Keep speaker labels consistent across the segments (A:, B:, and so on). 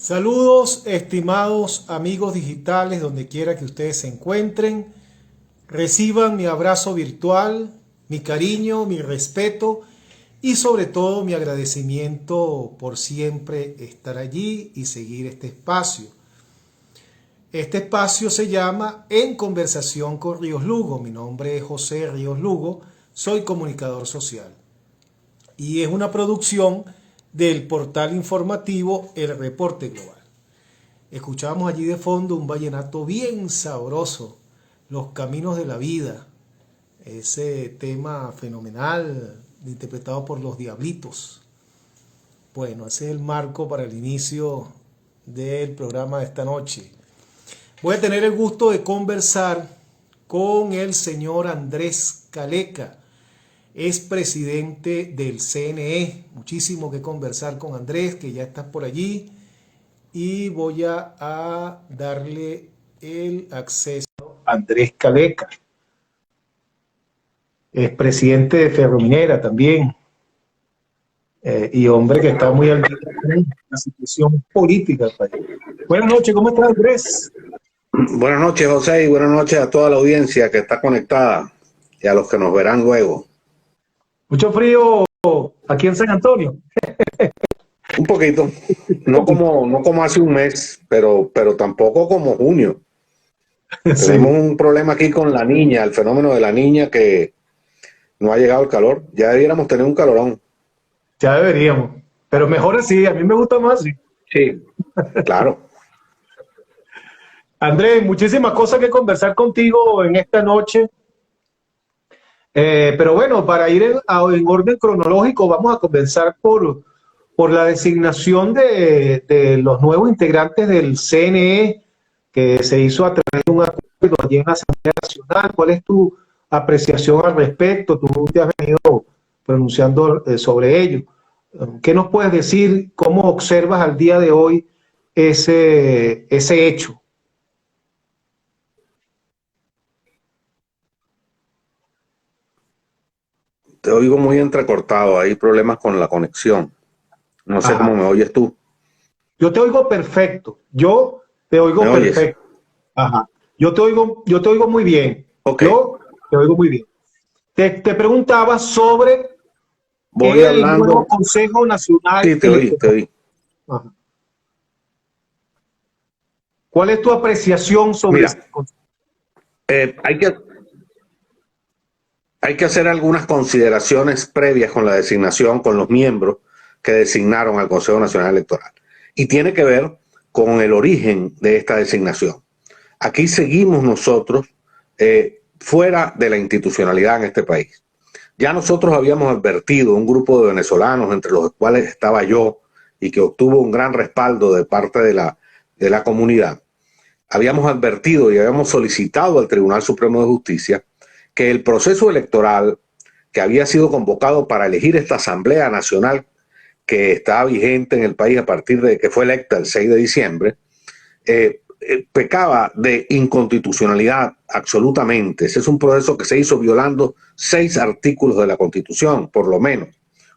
A: Saludos, estimados amigos digitales, donde quiera que ustedes se encuentren. Reciban mi abrazo virtual, mi cariño, mi respeto y sobre todo mi agradecimiento por siempre estar allí y seguir este espacio. Este espacio se llama En Conversación con Ríos Lugo. Mi nombre es José Ríos Lugo, soy comunicador social y es una producción del portal informativo El Reporte Global. Escuchábamos allí de fondo un vallenato bien sabroso, Los Caminos de la Vida, ese tema fenomenal interpretado por Los Diablitos. Bueno, ese es el marco para el inicio del programa de esta noche. Voy a tener el gusto de conversar con el señor Andrés Caleca, es presidente del CNE. Muchísimo que conversar con Andrés, que ya estás por allí, y voy a darle el acceso a Andrés Caleca. Es presidente de Ferrominera también, y hombre que está muy al día con la situación política del país. Buenas noches, ¿cómo estás, Andrés?
B: Buenas noches, José, y buenas noches a toda la audiencia que está conectada y a los que nos verán luego.
A: Mucho frío aquí en San Antonio.
B: Un poquito, no como hace un mes, pero tampoco como junio.
A: Sí.
B: Tenemos un problema aquí con la niña, el fenómeno de la niña, que no ha llegado el calor. Ya debiéramos tener un calorón.
A: Ya deberíamos, pero mejor así, a mí me gusta más así.
B: Sí, claro.
A: Andrés, muchísimas cosas que conversar contigo en esta noche. Pero bueno, para ir en orden cronológico, vamos a comenzar por la designación de los nuevos integrantes del CNE que se hizo a través de un acuerdo allí en la Asamblea Nacional. ¿Cuál es tu apreciación al respecto? Tú te has venido pronunciando sobre ello. ¿Qué nos puedes decir? ¿Cómo observas al día de hoy ese hecho?
B: Te oigo muy entrecortado, hay problemas con la conexión. No sé cómo me oyes tú.
A: Yo te oigo perfecto. Yo te oigo
B: ¿Me oyes?
A: perfecto. Ajá. Yo te oigo muy bien.
B: Okay.
A: Yo te oigo muy bien. Te preguntaba sobre
B: Voy
A: el
B: hablando.
A: nuevo Consejo Nacional.
B: Sí, te oí.
A: Ajá. ¿Cuál es tu apreciación sobre
B: Mira,
A: este consejo?
B: Hay que hacer algunas consideraciones previas con la designación, con los miembros que designaron al Consejo Nacional Electoral. Y tiene que ver con el origen de esta designación. Aquí seguimos nosotros fuera de la institucionalidad en este país. Ya nosotros habíamos advertido un grupo de venezolanos, entre los cuales estaba yo, y que obtuvo un gran respaldo de parte de la comunidad. Habíamos advertido y habíamos solicitado al Tribunal Supremo de Justicia que el proceso electoral que había sido convocado para elegir esta Asamblea Nacional que está vigente en el país a partir de que fue electa el 6 de diciembre, pecaba de inconstitucionalidad absolutamente. Ese es un proceso que se hizo violando 6 artículos de la Constitución, por lo menos,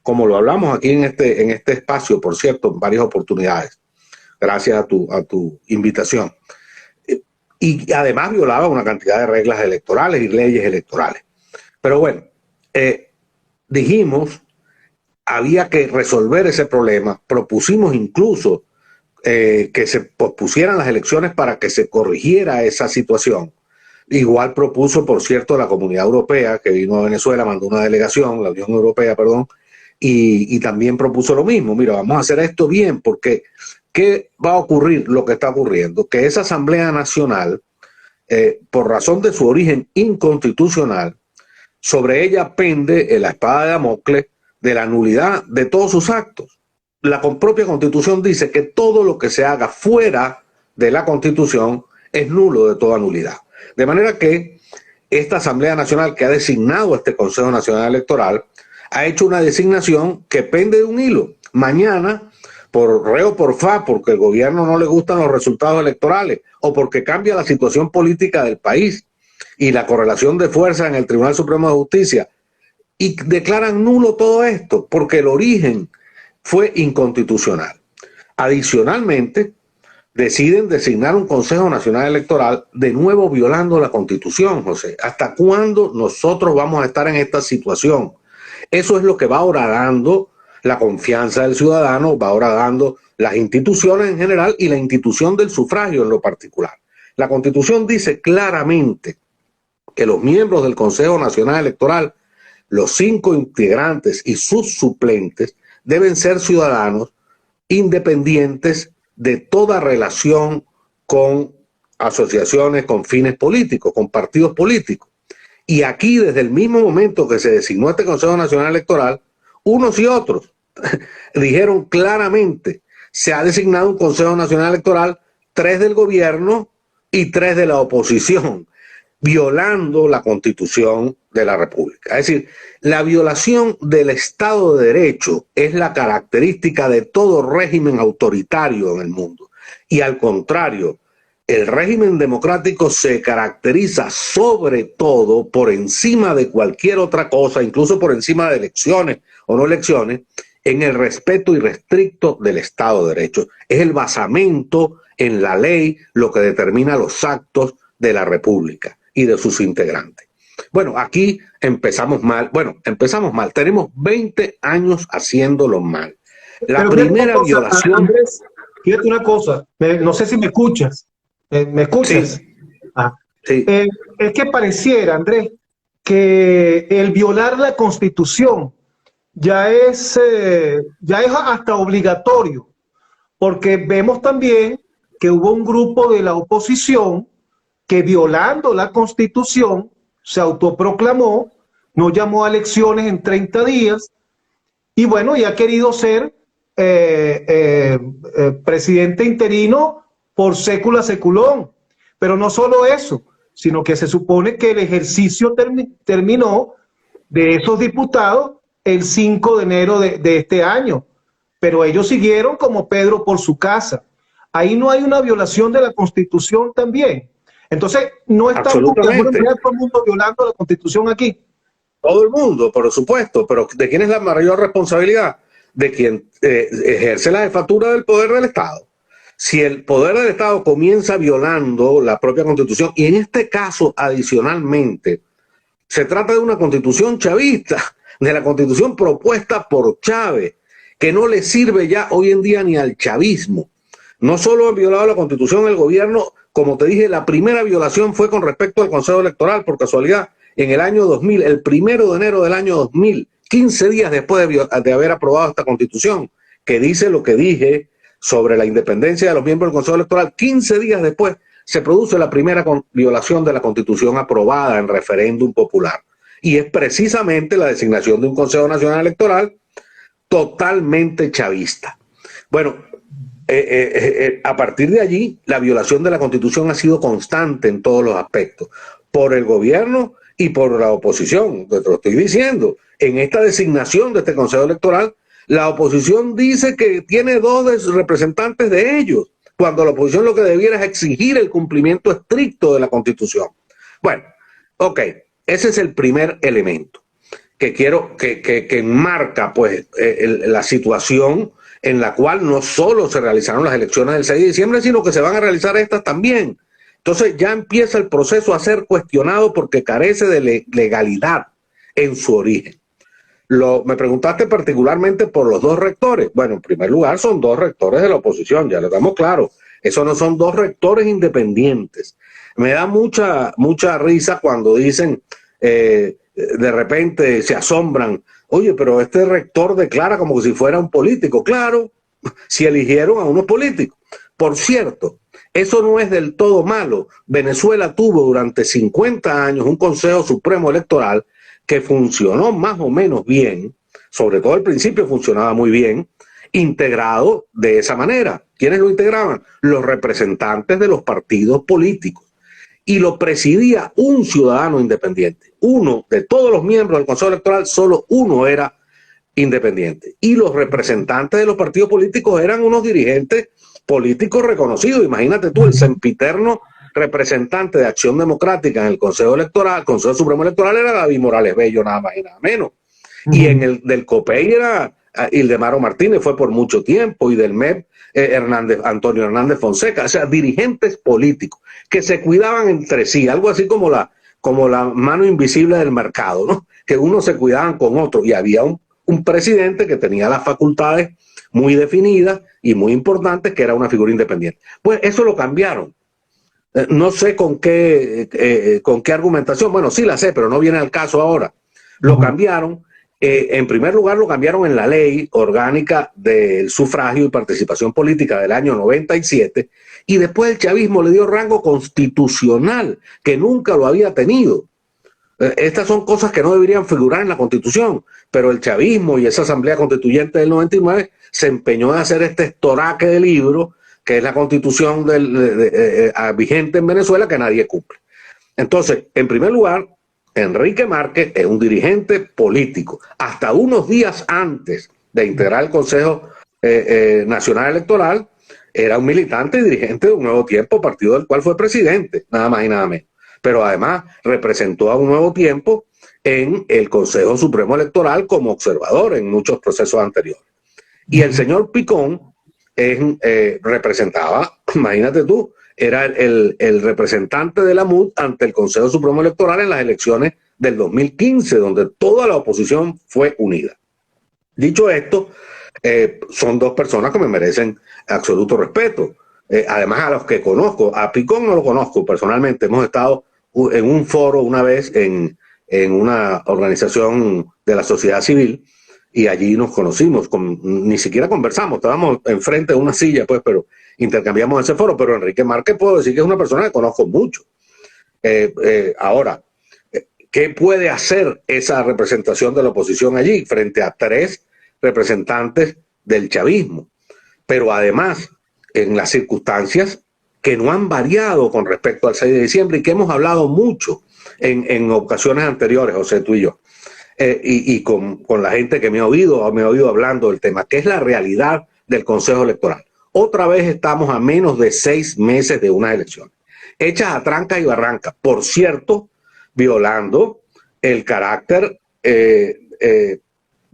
B: como lo hablamos aquí en este espacio, por cierto, en varias oportunidades, gracias a tu invitación. Y además violaba una cantidad de reglas electorales y leyes electorales. Pero bueno, dijimos, había que resolver ese problema, propusimos incluso que se pospusieran las elecciones para que se corrigiera esa situación. Igual propuso, por cierto, la Comunidad Europea, que vino a Venezuela, mandó una delegación, la Unión Europea, perdón, y también propuso lo mismo. Mira, vamos a hacer esto bien, porque ¿qué va a ocurrir? Lo que está ocurriendo, que esa Asamblea Nacional, por razón de su origen inconstitucional, sobre ella pende la espada de Damocles de la nulidad de todos sus actos. La propia Constitución dice que todo lo que se haga fuera de la Constitución es nulo de toda nulidad. De manera que esta Asamblea Nacional que ha designado este Consejo Nacional Electoral ha hecho una designación que pende de un hilo. Mañana, por re o por fa, porque el gobierno no le gustan los resultados electorales o porque cambia la situación política del país y la correlación de fuerzas en el Tribunal Supremo de Justicia, y declaran nulo todo esto porque el origen fue inconstitucional. Adicionalmente, deciden designar un Consejo Nacional Electoral, de nuevo violando la Constitución, José. ¿Hasta cuándo nosotros vamos a estar en esta situación? Eso es lo que va horadando la confianza del ciudadano, va horadando las instituciones en general y la institución del sufragio en lo particular. La Constitución dice claramente que los miembros del Consejo Nacional Electoral, los 5 integrantes y sus suplentes, deben ser ciudadanos independientes de toda relación con asociaciones con fines políticos, con partidos políticos. Y aquí, desde el mismo momento que se designó este Consejo Nacional Electoral, unos y otros dijeron claramente: se ha designado un Consejo Nacional Electoral, 3 del gobierno y 3 de la oposición, violando la Constitución de la República. Es decir, la violación del Estado de Derecho es la característica de todo régimen autoritario en el mundo. Y al contrario, el régimen democrático se caracteriza sobre todo, por encima de cualquier otra cosa, incluso por encima de elecciones o no elecciones, en el respeto irrestricto del Estado de Derecho. Es el basamento en la ley lo que determina los actos de la República y de sus integrantes. Bueno, aquí empezamos mal. Tenemos 20 años haciéndolo mal. La primera violación...
A: Andrés, fíjate una cosa, no sé si me escuchas. ¿Me escuchas?
B: Sí. Sí.
A: Es que pareciera, Andrés, que el violar la Constitución ya es hasta obligatorio, porque vemos también que hubo un grupo de la oposición que, violando la Constitución, se autoproclamó, no llamó a elecciones en 30 días, y bueno, y ha querido ser presidente interino por sécula seculón. Pero no solo eso, sino que se supone que el ejercicio terminó de esos diputados el 5 de enero de este año, pero ellos siguieron como Pedro por su casa. Ahí no hay una violación de la Constitución también. Entonces, no está todo el mundo violando la Constitución aquí.
B: Todo el mundo, por supuesto, pero ¿de quién es la mayor responsabilidad? De quien ejerce la jefatura del poder del Estado. Si el poder del Estado comienza violando la propia Constitución, y en este caso, adicionalmente, se trata de una Constitución chavista, de la Constitución propuesta por Chávez, que no le sirve ya hoy en día ni al chavismo. No solo han violado la Constitución el gobierno, como te dije, la primera violación fue con respecto al Consejo Electoral, por casualidad, en el año 2000, el 1 de enero del año 2000, 15 días después de haber aprobado esta Constitución, que dice lo que dije sobre la independencia de los miembros del Consejo Electoral. 15 días después se produce la primera violación de la Constitución aprobada en referéndum popular. Y es precisamente la designación de un Consejo Nacional Electoral totalmente chavista. Bueno, a partir de allí, la violación de la Constitución ha sido constante en todos los aspectos, por el gobierno y por la oposición. Te lo estoy diciendo. En esta designación de este Consejo Electoral, la oposición dice que tiene 2 representantes de ellos, cuando la oposición lo que debiera es exigir el cumplimiento estricto de la Constitución. Bueno, ok, ese es el primer elemento que quiero que enmarca pues la situación en la cual no solo se realizaron las elecciones del 6 de diciembre, sino que se van a realizar estas también. Entonces ya empieza el proceso a ser cuestionado porque carece de legalidad en su origen. Me preguntaste particularmente por los 2 rectores. Bueno, en primer lugar, son 2 rectores de la oposición, ya lo damos claro. Eso no son 2 rectores independientes. Me da mucha risa cuando dicen, de repente se asombran, oye, pero este rector declara como si fuera un político. Claro, si eligieron a unos políticos. Por cierto, eso no es del todo malo. Venezuela tuvo durante 50 años un Consejo Supremo Electoral que funcionó más o menos bien, sobre todo al principio funcionaba muy bien, integrado de esa manera. ¿Quiénes lo integraban? Los representantes de los partidos políticos. Y lo presidía un ciudadano independiente. Uno de todos los miembros del Consejo Electoral, solo uno era independiente. Y los representantes de los partidos políticos eran unos dirigentes políticos reconocidos. Imagínate tú, el sempiterno representante de Acción Democrática en el Consejo Electoral, Consejo Supremo Electoral, era David Morales Bello, nada más y nada menos. Y en el del COPEI era Ildemaro Martínez fue por mucho tiempo, y del MEP Antonio Hernández Fonseca, o sea, dirigentes políticos que se cuidaban entre sí, algo así como la mano invisible del mercado, ¿no? Que unos se cuidaban con otros, y había un presidente que tenía las facultades muy definidas y muy importantes, que era una figura independiente. Pues eso lo cambiaron. No sé con qué argumentación, bueno, sí la sé, pero no viene al caso ahora. Lo cambiaron. En primer lugar, lo cambiaron en la ley orgánica del sufragio y participación política del año 97, y después el chavismo le dio rango constitucional, que nunca lo había tenido. Estas son cosas que no deberían figurar en la Constitución, pero el chavismo y esa Asamblea Constituyente del 99 se empeñó en hacer este estoraque de libro, que es la Constitución vigente en Venezuela, que nadie cumple. Entonces, en primer lugar, Enrique Márquez es un dirigente político. Hasta unos días antes de integrar el Consejo Nacional Electoral, era un militante y dirigente de Un Nuevo Tiempo, partido del cual fue presidente, nada más y nada menos. Pero además representó a Un Nuevo Tiempo en el Consejo Supremo Electoral como observador en muchos procesos anteriores. Y el señor Picón representaba, imagínate tú, era el representante de la MUD ante el Consejo Supremo Electoral en las elecciones del 2015, donde toda la oposición fue unida. Dicho esto, son dos personas que me merecen absoluto respeto. Además, a los que conozco, a Picón no lo conozco personalmente, hemos estado en un foro una vez en una organización de la sociedad civil, y allí nos conocimos, ni siquiera conversamos, estábamos enfrente de una silla, pues, pero intercambiamos ese foro. Pero Enrique Márquez puedo decir que es una persona que conozco mucho. Ahora, ¿qué puede hacer esa representación de la oposición allí frente a tres representantes del chavismo? Pero además, en las circunstancias que no han variado con respecto al 6 de diciembre y que hemos hablado mucho en ocasiones anteriores, José, tú y yo, y con la gente que me ha oído hablando del tema, que es la realidad del Consejo Electoral. Otra vez estamos a menos de 6 meses de unas elecciones, hechas a trancas y barrancas, por cierto, violando el carácter de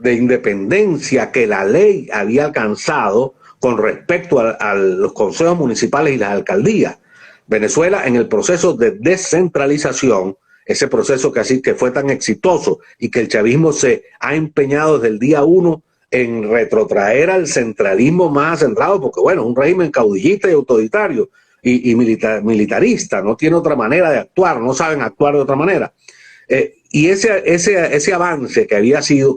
B: independencia que la ley había alcanzado con respecto a los consejos municipales y las alcaldías. Venezuela, en el proceso de descentralización, ese proceso que fue tan exitoso y que el chavismo se ha empeñado desde el día 1 en retrotraer al centralismo más centrado, porque bueno, es un régimen caudillista y autoritario y militarista, no tiene otra manera de actuar, no saben actuar de otra manera. Y ese avance que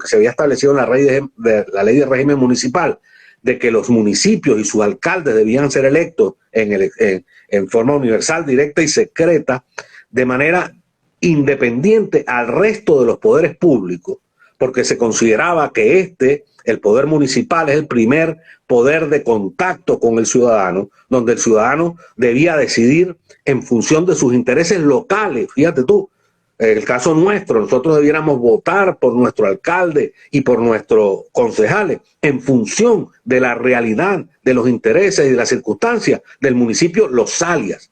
B: se había establecido en la ley de régimen municipal, de que los municipios y sus alcaldes debían ser electos en forma universal, directa y secreta, de manera independiente al resto de los poderes públicos, porque se consideraba que el poder municipal es el primer poder de contacto con el ciudadano, donde el ciudadano debía decidir en función de sus intereses locales. Fíjate tú, el caso nuestro, nosotros debiéramos votar por nuestro alcalde y por nuestros concejales en función de la realidad, de los intereses y de las circunstancias del municipio Los Alias.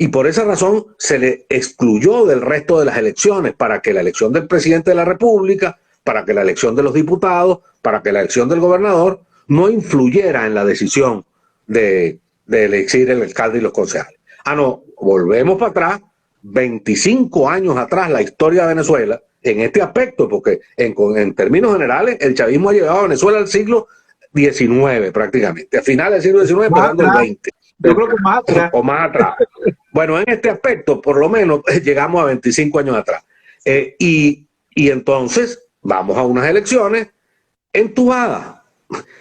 B: Y por esa razón se le excluyó del resto de las elecciones, para que la elección del presidente de la República, para que la elección de los diputados, para que la elección del gobernador no influyera en la decisión de elegir el alcalde y los concejales. No, volvemos para atrás, 25 años atrás, la historia de Venezuela, en este aspecto, porque en términos generales, el chavismo ha llegado a Venezuela al siglo XIX prácticamente, a finales del siglo XIX, empezando el XX.
A: Yo creo que más atrás.
B: O más atrás. Bueno, en este aspecto, por lo menos, llegamos a 25 años atrás. Y entonces vamos a unas elecciones entubadas.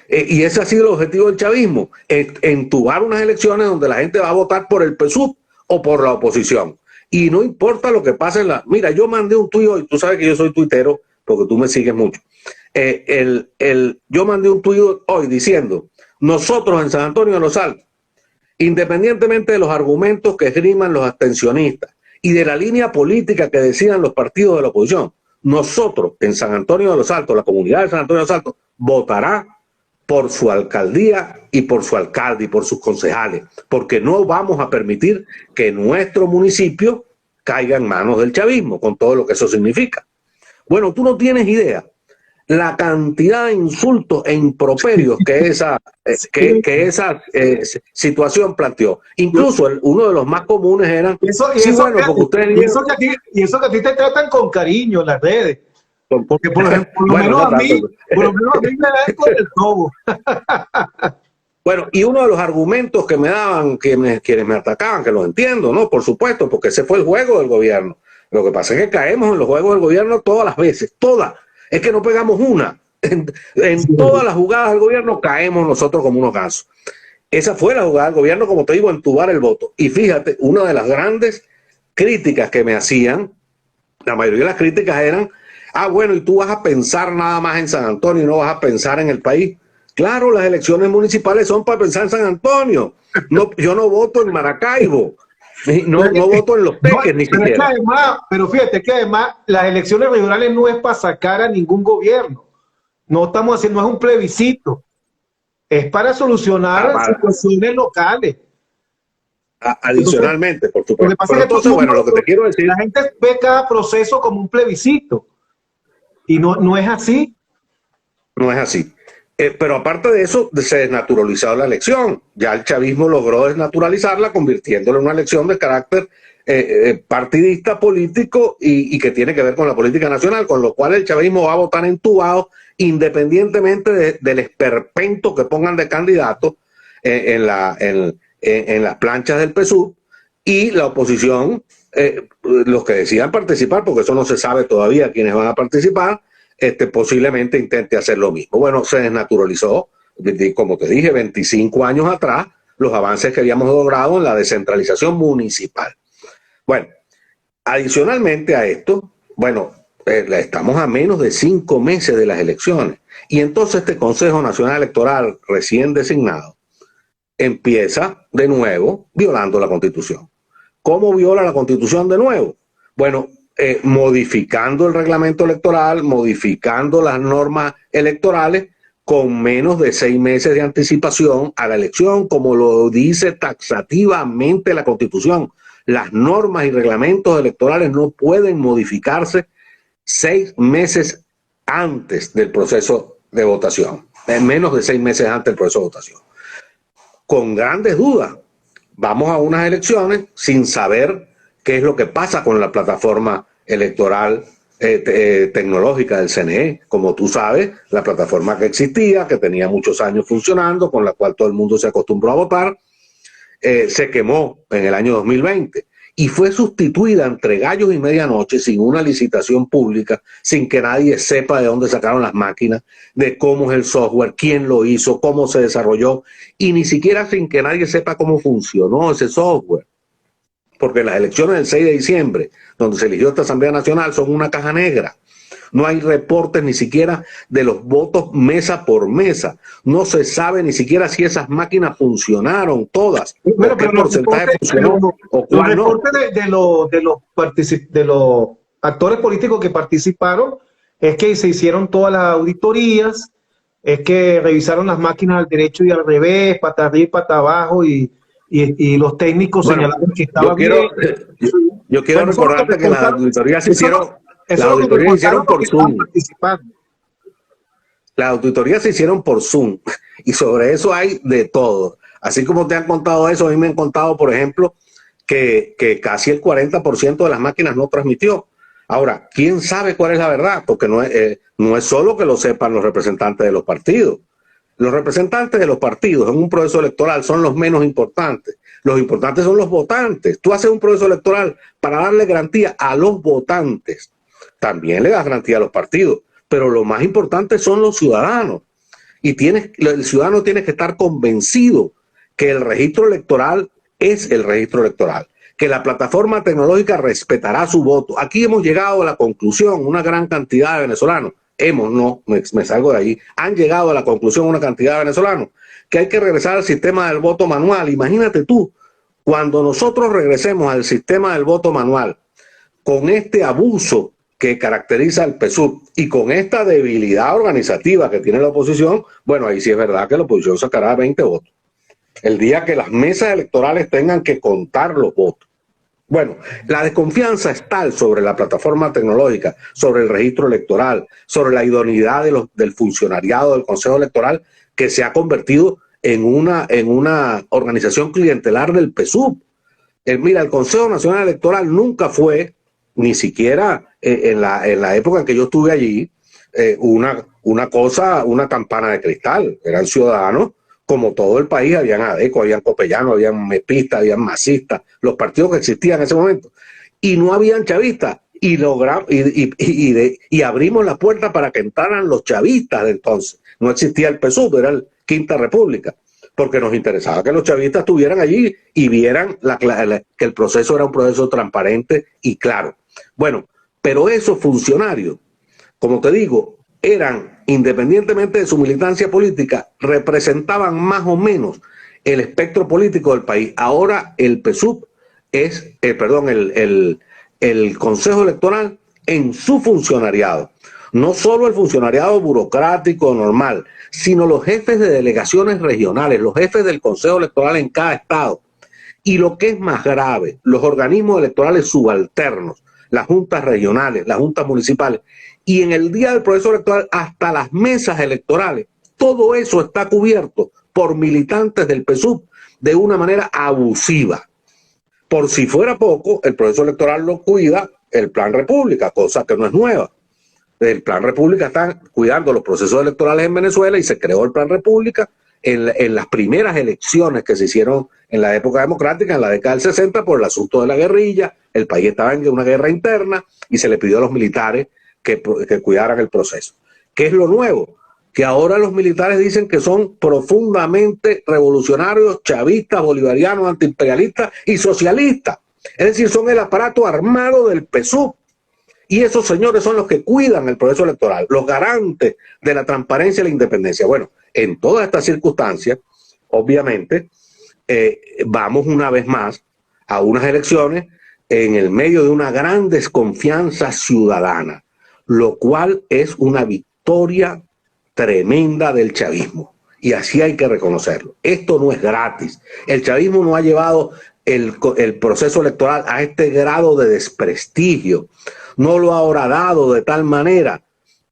B: Y ese ha sido el objetivo del chavismo, entubar unas elecciones donde la gente va a votar por el PSUV o por la oposición. Y no importa lo que pase en la... Mira, yo mandé un tuit hoy, tú sabes que yo soy tuitero porque tú me sigues mucho. Yo mandé un tuit hoy diciendo, nosotros en San Antonio de los Altos, independientemente de los argumentos que esgriman los abstencionistas y de la línea política que decidan los partidos de la oposición, nosotros en San Antonio de los Altos, la comunidad de San Antonio de los Altos, votará por su alcaldía y por su alcalde y por sus concejales, porque no vamos a permitir que nuestro municipio caiga en manos del chavismo, con todo lo que eso significa. Bueno, tú no tienes idea la cantidad de insultos e improperios que esa situación planteó. Incluso uno de los más comunes eran,
A: y eso que a ti te tratan con cariño en las redes. Porque por lo menos a mí me dan con el todo.
B: Bueno, y uno de los argumentos que me daban quienes me atacaban, que los entiendo, ¿no? Por supuesto, porque ese fue el juego del gobierno. Lo que pasa es que caemos en los juegos del gobierno todas las veces, todas. Es que no pegamos una. En todas las jugadas del gobierno caemos nosotros como unos gansos. Esa fue la jugada del gobierno, como te digo, entubar el voto. Y fíjate, una de las grandes críticas que me hacían, la mayoría de las críticas eran, bueno, y tú vas a pensar nada más en San Antonio y no vas a pensar en el país. Claro, las elecciones municipales son para pensar en San Antonio. No, yo no voto en Maracaibo. No voto en Los Teques, ni siquiera.
A: Pero fíjate que además las elecciones regionales no es para sacar a ningún gobierno. No estamos haciendo, no es un plebiscito. Es para solucionar situaciones locales.
B: Adicionalmente, por supuesto. Pero entonces, bueno, lo que te quiero decir...
A: La gente ve cada proceso como un plebiscito. Y no es así.
B: No es así. Pero aparte de eso, se desnaturalizó la elección. Ya el chavismo logró desnaturalizarla, convirtiéndola en una elección de carácter partidista, político y que tiene que ver con la política nacional, con lo cual el chavismo va a votar entubado independientemente del esperpento que pongan de candidato en las planchas del PSUV, y la oposición, los que decidan participar, porque eso no se sabe todavía quiénes van a participar, posiblemente intente hacer lo mismo. Bueno, se desnaturalizó, como te dije, 25 años atrás, los avances que habíamos logrado en la descentralización municipal. Bueno, adicionalmente a esto, bueno, estamos a menos de 5 meses de las elecciones, y entonces este Consejo Nacional Electoral recién designado empieza de nuevo violando la Constitución. ¿Cómo viola la Constitución de nuevo? Bueno, modificando el reglamento electoral, modificando las normas electorales con menos de 6 meses de anticipación a la elección, como lo dice taxativamente la Constitución. Las normas y reglamentos electorales no pueden modificarse 6 meses antes del proceso de votación, menos de 6 meses antes del proceso de votación. Con grandes dudas, vamos a unas elecciones sin saber qué es lo que pasa con la plataforma electoral tecnológica del CNE. Como tú sabes, la plataforma que existía, que tenía muchos años funcionando, con la cual todo el mundo se acostumbró a votar, se quemó en el año 2020 y fue sustituida entre gallos y medianoche, sin una licitación pública, sin que nadie sepa de dónde sacaron las máquinas, de cómo es el software, quién lo hizo, cómo se desarrolló, y ni siquiera sin que nadie sepa cómo funcionó ese software. Porque las elecciones del 6 de diciembre, donde se eligió esta Asamblea Nacional, son una caja negra. No hay reportes ni siquiera de los votos mesa por mesa. No se sabe ni siquiera si esas máquinas funcionaron todas.
A: Bueno, ¿qué porcentaje funcionó o cuál no? Los reportes de los actores políticos que participaron es que se hicieron todas las auditorías, es que revisaron las máquinas al derecho y al revés, pata arriba y pata abajo, y los técnicos señalaron que estaba bien.
B: Yo quiero recordarte que las auditorías se hicieron... Las auditorías se hicieron por Zoom. Las auditorías se hicieron por Zoom y sobre eso hay de todo. Así como te han contado eso, a mí me han contado, por ejemplo, que casi el 40% de las máquinas no transmitió. Ahora, ¿quién sabe cuál es la verdad? Porque no es solo que lo sepan los representantes de los partidos. Los representantes de los partidos en un proceso electoral son los menos importantes. Los importantes son los votantes. Tú haces un proceso electoral para darle garantía a los votantes. También le das garantía a los partidos, pero lo más importante son los ciudadanos. Y el ciudadano tiene que estar convencido que el registro electoral es el registro electoral, que la plataforma tecnológica respetará su voto. Aquí hemos llegado a la conclusión, una gran cantidad de venezolanos, me salgo de ahí, han llegado a la conclusión una cantidad de venezolanos, que hay que regresar al sistema del voto manual. Imagínate tú, cuando nosotros regresemos al sistema del voto manual, con este abuso que caracteriza al PSUV y con esta debilidad organizativa que tiene la oposición, bueno, ahí sí es verdad que la oposición sacará 20 votos. El día que las mesas electorales tengan que contar los votos. Bueno, la desconfianza es tal sobre la plataforma tecnológica, sobre el registro electoral, sobre la idoneidad del funcionariado del Consejo Electoral, que se ha convertido en una organización clientelar del PSUV. Mira, el Consejo Nacional Electoral nunca fue, ni siquiera en la época en que yo estuve allí, una cosa, una campana de cristal. Eran ciudadanos como todo el país, habían ADECO, habían copellanos, habían mepistas, habían masistas, los partidos que existían en ese momento. Y no habían chavistas. Y abrimos la puerta para que entraran los chavistas de entonces. No existía el PSUV, era el Quinta República, porque nos interesaba que los chavistas estuvieran allí y vieran que el proceso era un proceso transparente y claro. Bueno, pero esos funcionarios, como te digo, eran, independientemente de su militancia política, representaban más o menos el espectro político del país. Ahora el PSUV es, el Consejo Electoral en su funcionariado. No solo el funcionariado burocrático normal, sino los jefes de delegaciones regionales, los jefes del Consejo Electoral en cada estado. Y lo que es más grave, los organismos electorales subalternos, las juntas regionales, las juntas municipales, y en el día del proceso electoral hasta las mesas electorales. Todo eso está cubierto por militantes del PSUV de una manera abusiva. Por si fuera poco, el proceso electoral lo cuida el Plan República, cosa que no es nueva. El Plan República está cuidando los procesos electorales en Venezuela y se creó el Plan República en las primeras elecciones que se hicieron en la época democrática, en la década del 60, por el asunto de la guerrilla. El país estaba en una guerra interna y se le pidió a los militares que cuidaran el proceso. ¿Qué es lo nuevo? Que ahora los militares dicen que son profundamente revolucionarios, chavistas, bolivarianos, antiimperialistas y socialistas. Es decir, son el aparato armado del PSUV. Y esos señores son los que cuidan el proceso electoral, los garantes de la transparencia y la independencia. Bueno, en todas estas circunstancias, obviamente, vamos una vez más a unas elecciones en el medio de una gran desconfianza ciudadana, lo cual es una victoria tremenda del chavismo. Y así hay que reconocerlo. Esto no es gratis. El chavismo no ha llevado el proceso electoral a este grado de desprestigio. No lo ha horadado de tal manera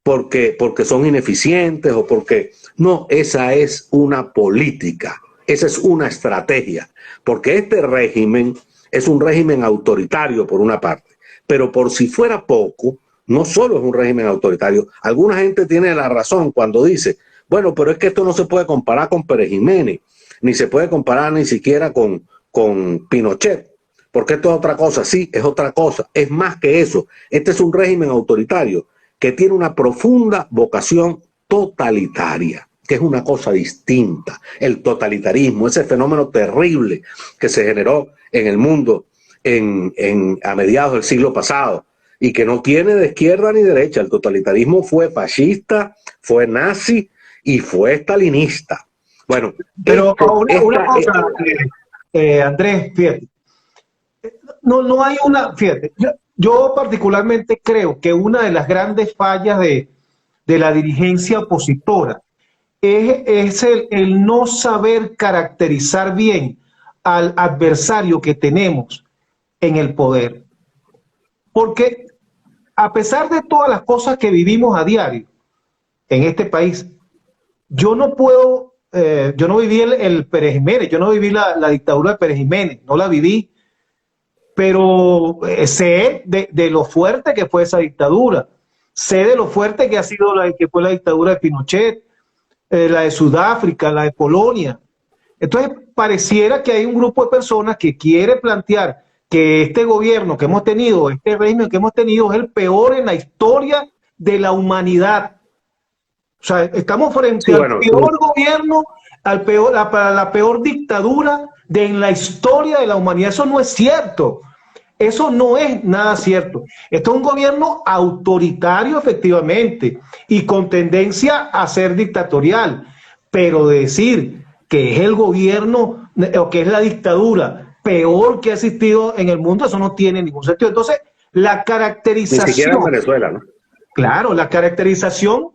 B: porque son ineficientes o porque... No, esa es una política, esa es una estrategia. Porque este régimen es un régimen autoritario por una parte, pero por si fuera poco, no solo es un régimen autoritario. Alguna gente tiene la razón cuando dice, bueno, pero es que esto no se puede comparar con Pérez Jiménez, ni se puede comparar ni siquiera con Pinochet, porque esto es otra cosa. Sí, es otra cosa, es más que eso. Este es un régimen autoritario que tiene una profunda vocación totalitaria, que es una cosa distinta. El totalitarismo, ese fenómeno terrible que se generó en el mundo a mediados del siglo pasado, y que no tiene de izquierda ni derecha. El totalitarismo fue fascista, fue nazi y fue estalinista. Bueno,
A: pero una cosa, Andrés, fíjate, no hay una, fíjate, yo particularmente creo que una de las grandes fallas de la dirigencia opositora es el no saber caracterizar bien al adversario que tenemos en el poder. Porque a pesar de todas las cosas que vivimos a diario en este país, yo no viví el Pérez Jiménez, yo no viví la dictadura de Pérez Jiménez, no la viví, pero sé de lo fuerte que fue esa dictadura, sé de lo fuerte que fue la dictadura de Pinochet, la de Sudáfrica, la de Polonia. Entonces pareciera que hay un grupo de personas que quiere plantear que este gobierno que hemos tenido, este régimen que hemos tenido es el peor en la historia de la humanidad. O sea, estamos frente al peor gobierno, la peor dictadura en la historia de la humanidad. Eso no es cierto. Eso no es nada cierto. Esto es un gobierno autoritario, efectivamente, y con tendencia a ser dictatorial. Pero decir que es el gobierno o que es la dictadura peor que ha existido en el mundo, eso no tiene ningún sentido. Entonces, la caracterización...
B: Ni siquiera en Venezuela, ¿no?
A: Claro, la caracterización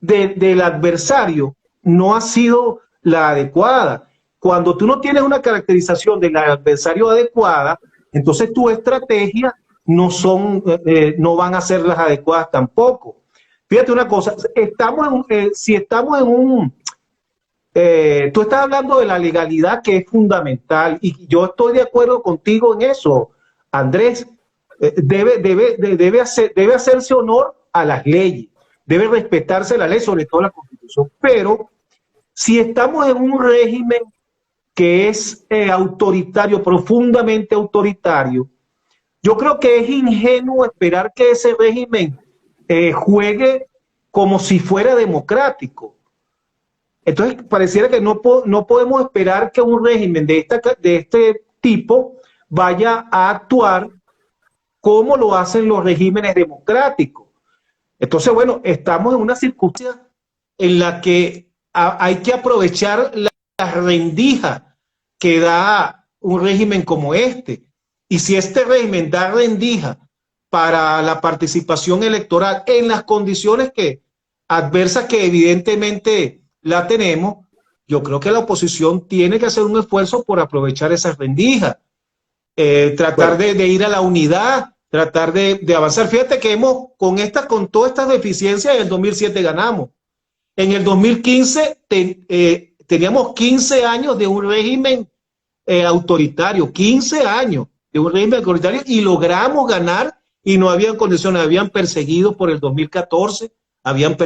A: del adversario no ha sido la adecuada. Cuando tú no tienes una caracterización del adversario adecuada, entonces tus estrategias no van a ser las adecuadas tampoco. Fíjate una cosa, si estamos en un... tú estás hablando de la legalidad, que es fundamental, y yo estoy de acuerdo contigo en eso, Andrés. Debe hacerse honor a las leyes, debe respetarse la ley, sobre todo la Constitución, pero si estamos en un régimen que es autoritario, profundamente autoritario, yo creo que es ingenuo esperar que ese régimen juegue como si fuera democrático. Entonces, pareciera que no podemos esperar que un régimen de este tipo vaya a actuar como lo hacen los regímenes democráticos. Entonces, bueno, estamos en una circunstancia en la que hay que aprovechar la rendija que da un régimen como este. Y si este régimen da rendija para la participación electoral en las condiciones adversas que evidentemente la tenemos, yo creo que la oposición tiene que hacer un esfuerzo por aprovechar esa rendija, tratar de ir a la unidad, tratar de avanzar. Fíjate que con todas estas deficiencias en el 2007 ganamos. En el 2015 teníamos 15 años de un régimen autoritario, 15 años de un régimen autoritario, y logramos ganar, y no habían condiciones. Habían perseguido por el 2014, habían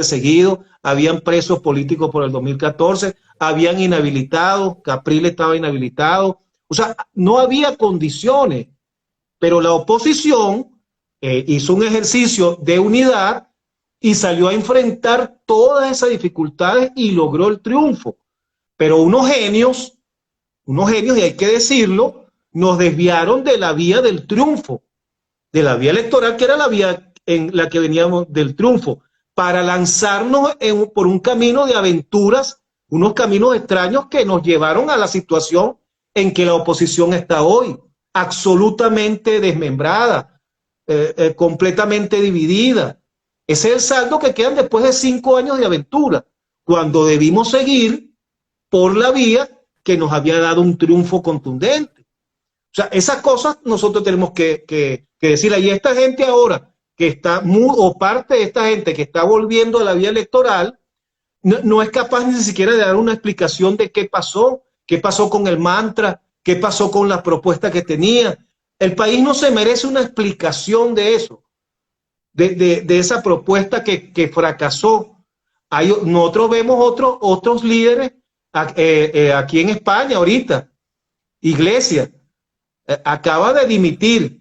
A: presos políticos por el 2014, habían inhabilitado, Capriles estaba inhabilitado, o sea, no había condiciones. Pero la oposición hizo un ejercicio de unidad y salió a enfrentar todas esas dificultades y logró el triunfo. Pero unos genios, y hay que decirlo, nos desviaron de la vía del triunfo, de la vía electoral, que era la vía en la que veníamos del triunfo, para lanzarnos por un camino de aventuras, unos caminos extraños que nos llevaron a la situación en que la oposición está hoy, absolutamente desmembrada, completamente dividida. Ese es el saldo que quedan después de 5 años de aventura, cuando debimos seguir por la vía que nos había dado un triunfo contundente. O sea, esas cosas nosotros tenemos que decirle. Y esta gente ahora, que está o parte de esta gente que está volviendo a la vía electoral, no es capaz ni siquiera de dar una explicación de qué pasó con el mantra, qué pasó con las propuestas que tenía. El país no se merece una explicación de eso, de esa propuesta que fracasó. Nosotros vemos otros líderes aquí en España ahorita. Iglesias acaba de dimitir,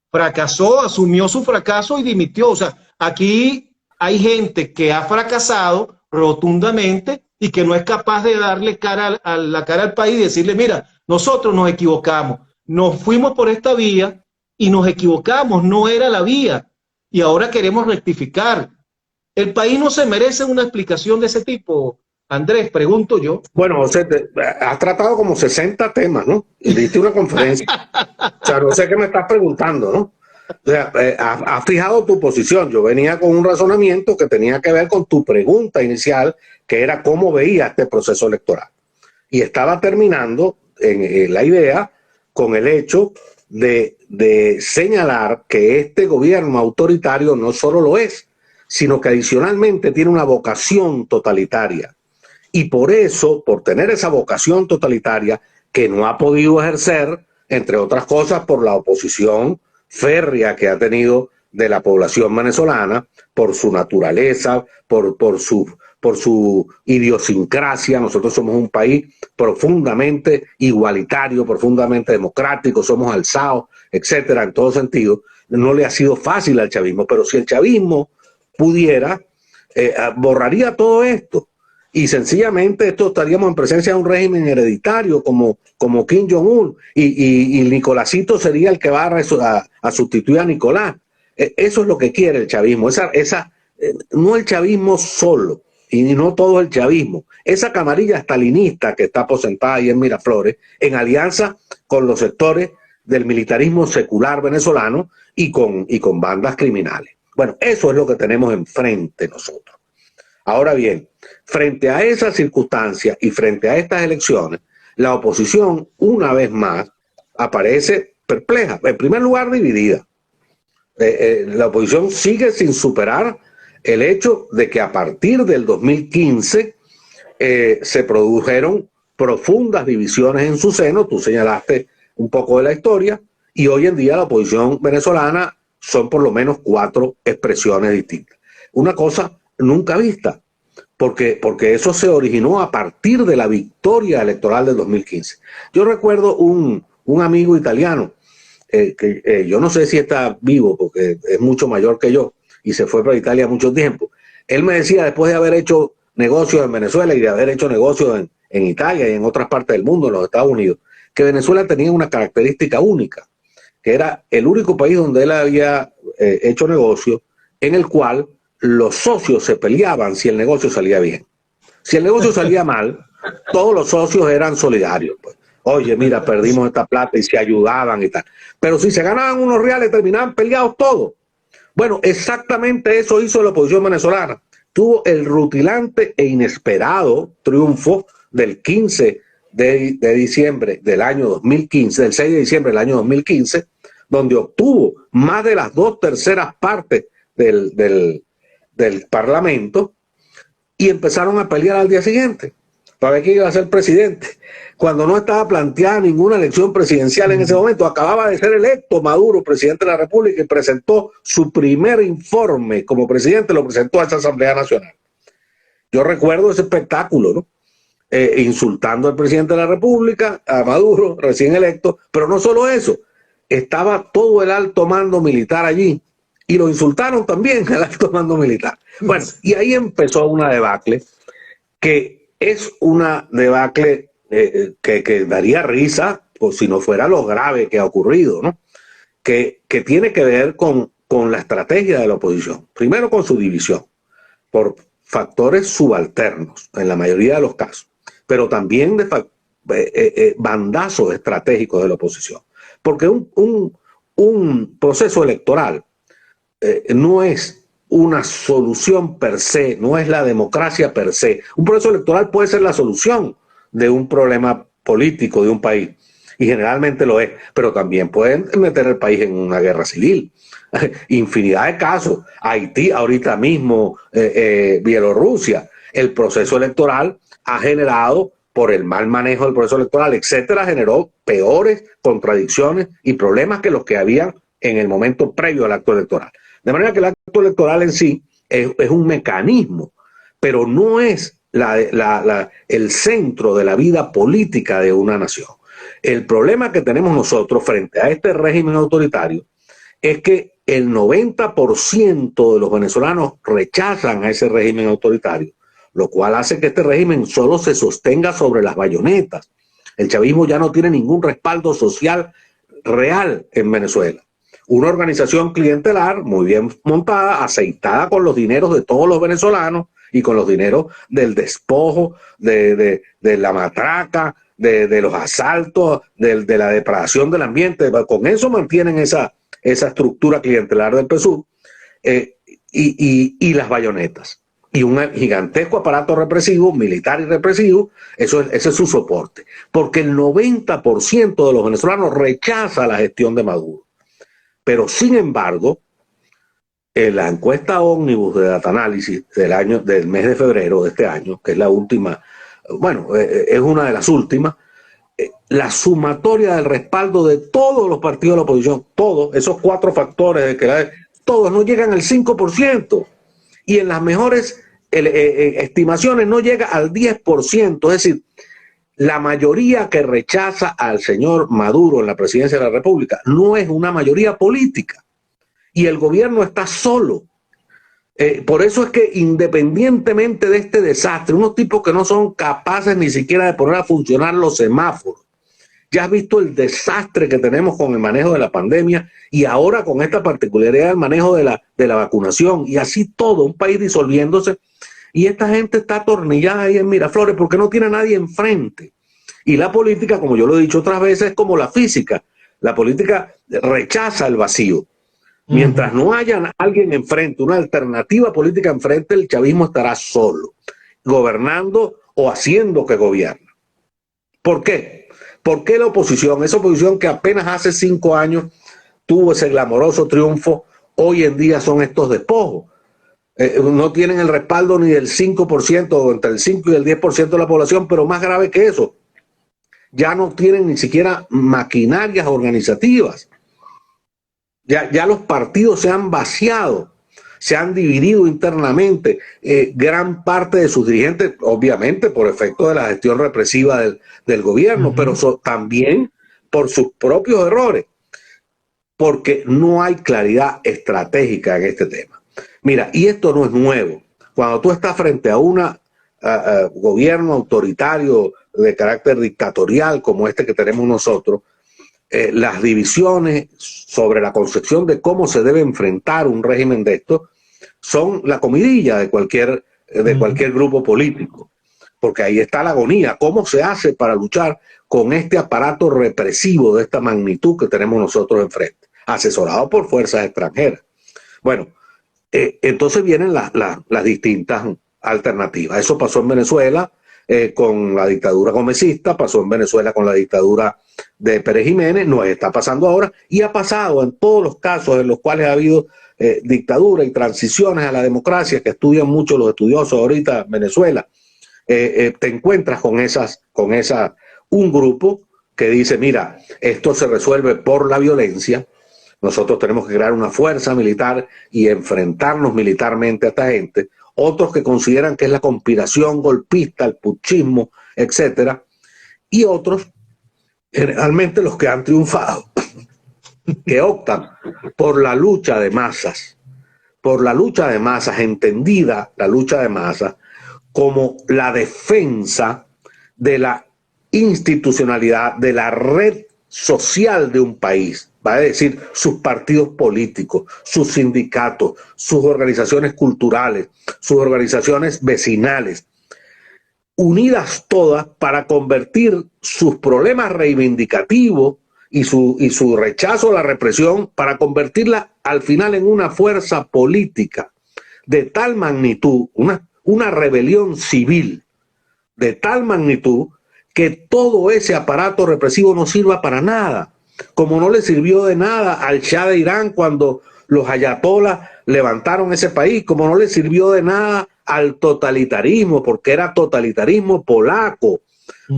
A: fracasó, asumió su fracaso y dimitió. O sea, aquí hay gente que ha fracasado rotundamente y que no es capaz de darle la cara al país y decirle: mira, nosotros nos equivocamos, nos fuimos por esta vía y nos equivocamos, no era la vía, y ahora queremos rectificar. El país no se merece una explicación de ese tipo, Andrés, pregunto yo.
B: Bueno, José, has tratado como 60 temas, ¿no? Y diste una conferencia. O sea, no sé qué me estás preguntando, ¿no? O sea, has fijado tu posición. Yo venía con un razonamiento que tenía que ver con tu pregunta inicial, que era cómo veía este proceso electoral. Y estaba terminando en la idea con el hecho de señalar que este gobierno autoritario no solo lo es, sino que adicionalmente tiene una vocación totalitaria. Y por eso, por tener esa vocación totalitaria que no ha podido ejercer, entre otras cosas por la oposición férrea que ha tenido de la población venezolana, por su naturaleza, por su idiosincrasia. Nosotros somos un país profundamente igualitario, profundamente democrático, somos alzados, etcétera, en todo sentido. No le ha sido fácil al chavismo, pero si el chavismo pudiera, borraría todo esto. Y sencillamente estaríamos en presencia de un régimen hereditario como Kim Jong-un, y Nicolásito sería el que va a sustituir a Nicolás. Eso es lo que quiere el chavismo. No el chavismo solo, y no todo el chavismo. Esa camarilla stalinista que está aposentada ahí en Miraflores, en alianza con los sectores del militarismo secular venezolano y con bandas criminales. Bueno, eso es lo que tenemos enfrente nosotros. Ahora bien, frente a esas circunstancias y frente a estas elecciones, la oposición una vez más aparece perpleja. En primer lugar, dividida. La oposición sigue sin superar el hecho de que a partir del 2015 se produjeron profundas divisiones en su seno. Tú señalaste un poco de la historia, y hoy en día la oposición venezolana son por lo menos 4 expresiones distintas. Una cosa nunca vista, porque eso se originó a partir de la victoria electoral del 2015. Yo recuerdo un amigo italiano, que yo no sé si está vivo, porque es mucho mayor que yo, y se fue para Italia mucho tiempo. Él me decía, después de haber hecho negocios en Venezuela y de haber hecho negocios en Italia y en otras partes del mundo, en los Estados Unidos, que Venezuela tenía una característica única, que era el único país donde él había hecho negocio, en el cual los socios se peleaban si el negocio salía bien. Si el negocio salía mal, todos los socios eran solidarios. Pues, oye, mira, perdimos esta plata, y se ayudaban y tal. Pero si se ganaban unos reales, terminaban peleados todos. Bueno, exactamente eso hizo la oposición venezolana. Tuvo el rutilante e inesperado triunfo del 15 de diciembre del año 2015, del 6 de diciembre del año 2015, donde obtuvo más de las 2/3 partes del Parlamento, y empezaron a pelear al día siguiente para ver quién iba a ser presidente, cuando no estaba planteada ninguna elección presidencial en ese momento. Acababa de ser electo Maduro presidente de la República y presentó su primer informe como presidente, lo presentó a esa Asamblea Nacional. Yo recuerdo ese espectáculo, ¿no? Insultando al presidente de la República, a Maduro, recién electo, pero no solo eso, estaba todo el alto mando militar allí, y lo insultaron también al alto mando militar. Bueno, y ahí empezó una debacle, que es una debacle que daría risa, o si no fuera lo grave que ha ocurrido, ¿no? Que tiene que ver con la estrategia de la oposición. Primero, con su división, por factores subalternos, en la mayoría de los casos, pero también de bandazos estratégicos de la oposición. Porque un proceso electoral no es una solución per se, no es la democracia per se. Un proceso electoral puede ser la solución de un problema político de un país, y generalmente lo es, pero también pueden meter al país en una guerra civil. Infinidad de casos. Haití, ahorita mismo, Bielorrusia. El proceso electoral ha generado, por el mal manejo del proceso electoral, etcétera, generó peores contradicciones y problemas que los que había en el momento previo al acto electoral. De manera que el acto electoral en sí es un mecanismo, pero no es el centro de la vida política de una nación. El problema que tenemos nosotros frente a este régimen autoritario es que el 90% de los venezolanos rechazan a ese régimen autoritario, lo cual hace que este régimen solo se sostenga sobre las bayonetas. El chavismo ya no tiene ningún respaldo social real en Venezuela. Una organización clientelar muy bien montada, aceitada con los dineros de todos los venezolanos y con los dineros del despojo, de la matraca, de los asaltos, de la depredación del ambiente. Con eso mantienen esa estructura clientelar del PSUV, y las bayonetas. Y un gigantesco aparato represivo, militar y represivo, ese es su soporte. Porque el 90% de los venezolanos rechaza la gestión de Maduro. Pero sin embargo, en la encuesta Ómnibus de Data Analysis del mes de febrero de este año, que es la última, bueno, es una de las últimas, la sumatoria del respaldo de todos los partidos de la oposición, todos esos 4 factores, todos no llegan al 5%, y en las mejores estimaciones no llega al 10%, es decir, la mayoría que rechaza al señor Maduro en la presidencia de la República no es una mayoría política, y el gobierno está solo. Por eso es que, independientemente de este desastre, unos tipos que no son capaces ni siquiera de poner a funcionar los semáforos, ya has visto el desastre que tenemos con el manejo de la pandemia, y ahora con esta particularidad del manejo de la vacunación, y así todo, un país disolviéndose, y esta gente está atornillada ahí en Miraflores porque no tiene a nadie enfrente. Y la política, como yo lo he dicho otras veces, es como la física. La política rechaza el vacío. Mientras no haya alguien enfrente, una alternativa política enfrente, el chavismo estará solo, gobernando o haciendo que gobierna. ¿Por qué? ¿Por qué la oposición, esa oposición que apenas hace 5 años tuvo ese glamoroso triunfo, hoy en día son estos despojos? No tienen el respaldo ni del 5%, o entre el 5 y el 10% de la población, pero más grave que eso, ya no tienen ni siquiera maquinarias organizativas. Ya los partidos se han vaciado, se han dividido internamente. Gran parte de sus dirigentes, obviamente por efecto de la gestión represiva del gobierno, pero también por sus propios errores, porque no hay claridad estratégica en este tema. Mira, y esto no es nuevo. Cuando tú estás frente a un gobierno autoritario de carácter dictatorial como este que tenemos nosotros, las divisiones sobre la concepción de cómo se debe enfrentar un régimen de estos son la comidilla de cualquier grupo político, porque ahí está la agonía. ¿Cómo se hace para luchar con este aparato represivo de esta magnitud que tenemos nosotros enfrente, asesorado por fuerzas extranjeras? Bueno, entonces vienen las distintas alternativas. Eso pasó en Venezuela con la dictadura gomecista, pasó en Venezuela con la dictadura de Pérez Jiménez, nos está pasando ahora y ha pasado en todos los casos en los cuales ha habido dictadura y transiciones a la democracia, que estudian mucho los estudiosos ahorita en Venezuela. Te encuentras con un grupo que dice, mira, esto se resuelve por la violencia, nosotros tenemos que crear una fuerza militar y enfrentarnos militarmente a esta gente. Otros que consideran que es la conspiración golpista, el puchismo, etcétera. Y otros, generalmente los que han triunfado, que optan por la lucha de masas, entendida la lucha de masas como la defensa de la institucionalidad, de la red social de un país, va a decir sus partidos políticos, sus sindicatos, sus organizaciones culturales, sus organizaciones vecinales, unidas todas para convertir sus problemas reivindicativos y su rechazo a la represión, para convertirla al final en una fuerza política de tal magnitud, una rebelión civil de tal magnitud que todo ese aparato represivo no sirva para nada, como no le sirvió de nada al Shah de Irán cuando los ayatolás levantaron ese país, como no le sirvió de nada al totalitarismo, porque era totalitarismo polaco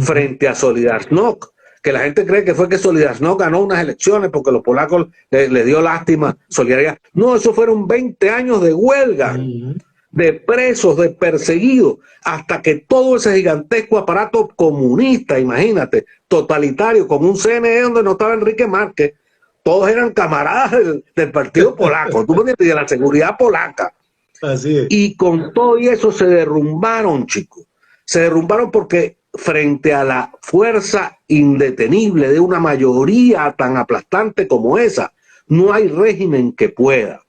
B: frente a Solidarność, que la gente cree que fue que Solidarność ganó unas elecciones porque los polacos le dio lástima, solidaridad. No, eso fueron 20 años de huelga, de presos, de perseguidos, hasta que todo ese gigantesco aparato comunista, imagínate, totalitario, como un CNE donde no estaba Enrique Márquez, todos eran camaradas del partido polaco, ¿tú me entiendes? De la seguridad polaca.
A: Así es.
B: Y con todo eso se derrumbaron, chicos. Se derrumbaron porque frente a la fuerza indetenible de una mayoría tan aplastante como esa, no hay régimen que pueda.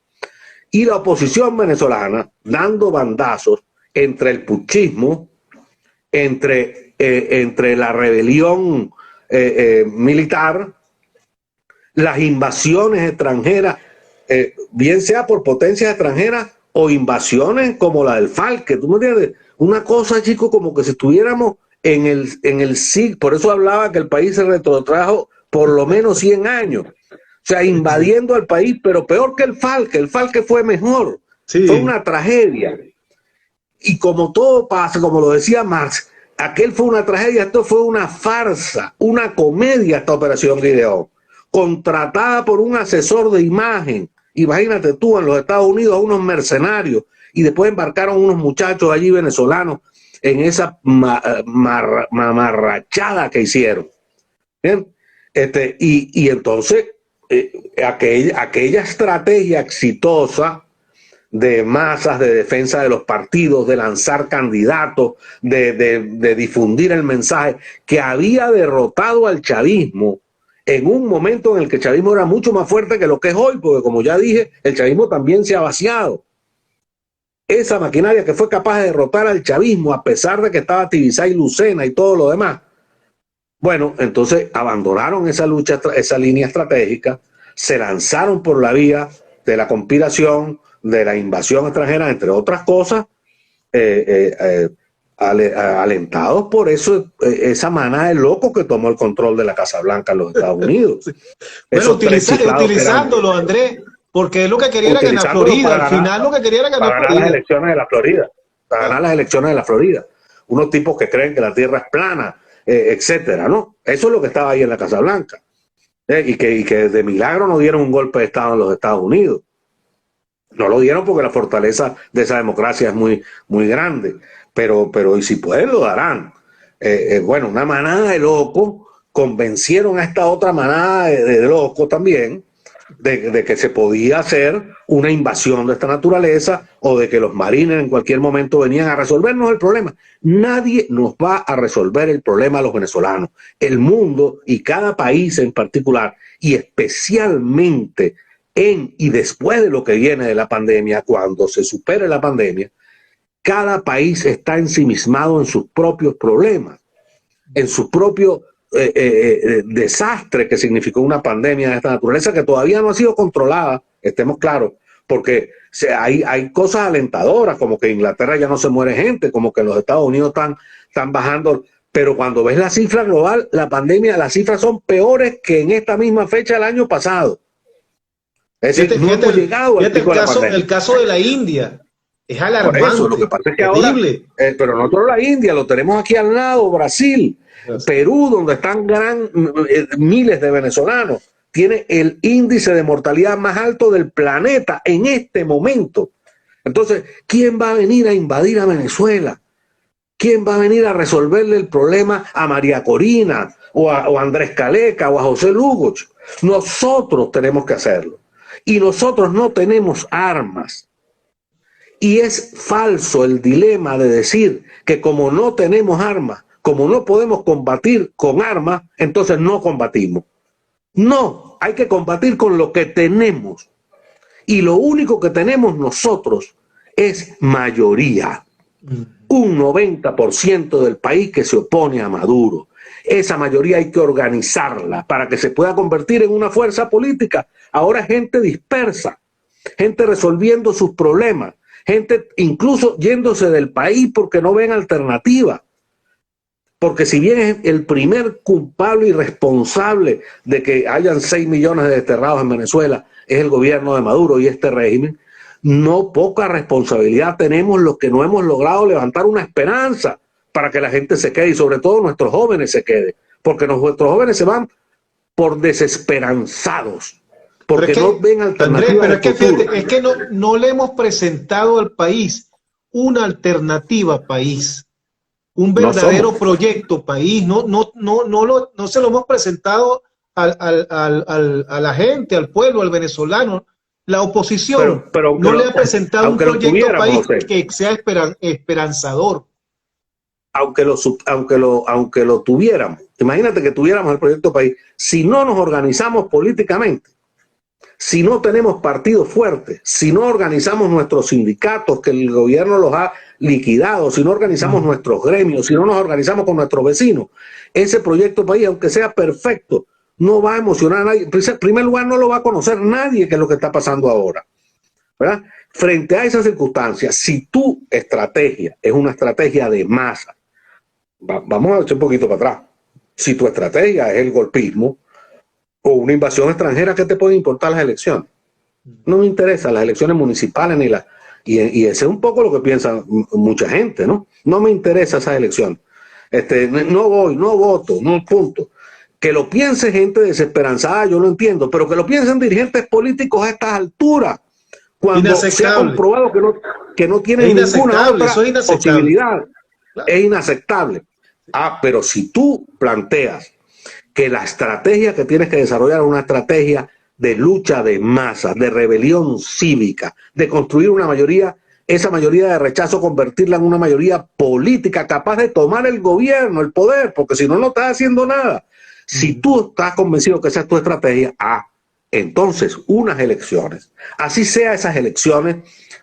B: Y la oposición venezolana dando bandazos entre el puchismo, entre la rebelión militar, las invasiones extranjeras, bien sea por potencias extranjeras o invasiones como la del FARC, ¿tú me entiendes? Una cosa, chicos, como que si estuviéramos en el siglo, por eso hablaba que el país se retrotrajo por lo menos 100 años. O sea, invadiendo al país, pero peor que el FARC fue mejor. Sí. Fue una tragedia. Y como todo pasa, como lo decía Marx, aquel fue una tragedia, esto fue una farsa, una comedia, esta operación Gideon, contratada por un asesor de imagen. Imagínate tú, en los Estados Unidos, a unos mercenarios, y después embarcaron unos muchachos allí venezolanos en esa mamarrachada que hicieron. ¿Bien? Y entonces, aquella estrategia exitosa de masas, de defensa de los partidos, de lanzar candidatos, de difundir el mensaje, que había derrotado al chavismo en un momento en el que el chavismo era mucho más fuerte que lo que es hoy, porque como ya dije, el chavismo también se ha vaciado. Esa maquinaria que fue capaz de derrotar al chavismo, a pesar de que estaba Tibisay y Lucena y todo lo demás, bueno, entonces abandonaron esa lucha, esa línea estratégica, se lanzaron por la vía de la conspiración, de la invasión extranjera, entre otras cosas, alentados por eso, esa manada de locos que tomó el control de la Casa Blanca en los Estados Unidos.
A: Sí. Bueno, utilizándolo, Andrés, porque es lo que quería era ganar Florida. Al final lo que quería era ganar
B: Florida. Las elecciones de la Florida. Para ganar las elecciones de la Florida. Unos tipos que creen que la Tierra es plana, etcétera, ¿no? Eso es lo que estaba ahí en la Casa Blanca. Y que de milagro no dieron un golpe de Estado en los Estados Unidos. No lo dieron porque la fortaleza de esa democracia es muy, muy grande. Pero y si pueden, lo darán. Bueno, una manada de locos convencieron a esta otra manada de locos también de que se podía hacer una invasión de esta naturaleza o de que los marines en cualquier momento venían a resolvernos el problema. Nadie nos va a resolver el problema a los venezolanos. El mundo y cada país en particular, y especialmente en y después de lo que viene de la pandemia, cuando se supere la pandemia, cada país está ensimismado en sus propios problemas, en su propio desastre que significó una pandemia de esta naturaleza que todavía no ha sido controlada, estemos claros, porque hay cosas alentadoras, como que en Inglaterra ya no se muere gente, como que en los Estados Unidos están bajando, pero cuando ves la cifra global, la pandemia, las cifras son peores que en esta misma fecha del año pasado. Es decir, no hemos llegado al pico de la pandemia.
A: El caso de la India es alarmante.
B: Por eso, lo que pasa es que ahora, pero nosotros la India lo tenemos aquí al lado, Brasil, Perú, donde están miles de venezolanos, tiene el índice de mortalidad más alto del planeta en este momento. Entonces, ¿quién va a venir a invadir a Venezuela? ¿Quién va a venir a resolverle el problema a María Corina o a Andrés Caleca o a José Lugo? Nosotros tenemos que hacerlo. Y nosotros no tenemos armas. Y es falso el dilema de decir que como no tenemos armas, como no podemos combatir con armas, entonces no combatimos. No, hay que combatir con lo que tenemos. Y lo único que tenemos nosotros es mayoría. Un 90% del país que se opone a Maduro. Esa mayoría hay que organizarla para que se pueda convertir en una fuerza política. Ahora gente dispersa, gente resolviendo sus problemas, gente incluso yéndose del país porque no ven alternativa. Porque si bien es el primer culpable y responsable de que hayan 6 millones de desterrados en Venezuela, es el gobierno de Maduro y este régimen, no poca responsabilidad tenemos los que no hemos logrado levantar una esperanza para que la gente se quede y sobre todo nuestros jóvenes se queden. Porque nuestros jóvenes se van por desesperanzados, porque no ven alternativa.
A: Andrés, pero es que no le hemos presentado al país una alternativa país. Un verdadero proyecto país, no se lo hemos presentado a la gente, al pueblo, al venezolano. La oposición no le ha presentado un proyecto país que sea esperanzador.
B: Aunque lo tuviéramos, imagínate que tuviéramos el proyecto país, si no nos organizamos políticamente, si no tenemos partidos fuertes, si no organizamos nuestros sindicatos, que el gobierno los ha liquidado, si no organizamos nuestros gremios, si no nos organizamos con nuestros vecinos, ese proyecto país, aunque sea perfecto, no va a emocionar a nadie. En primer lugar, no lo va a conocer nadie, que es lo que está pasando ahora, ¿verdad? Frente a esas circunstancias, si tu estrategia es una estrategia de masa, vamos a echar un poquito para atrás. Si tu estrategia es el golpismo o una invasión extranjera, ¿qué te puede importar las elecciones? No me interesan las elecciones municipales y ese es un poco lo que piensa mucha gente, ¿no? No me interesa esas elecciones. No voy, no voto, no, punto. Que lo piense gente desesperanzada, yo lo entiendo, pero que lo piensen dirigentes políticos a estas alturas, cuando se ha comprobado que no tienen ninguna otra posibilidad. Claro. Es inaceptable. Pero si tú planteas que la estrategia que tienes que desarrollar es una estrategia de lucha de masas, de rebelión cívica, de construir una mayoría, esa mayoría de rechazo, convertirla en una mayoría política capaz de tomar el gobierno, el poder, porque si no, no estás haciendo nada. Si tú estás convencido que esa es tu estrategia, entonces unas elecciones, así sea esas elecciones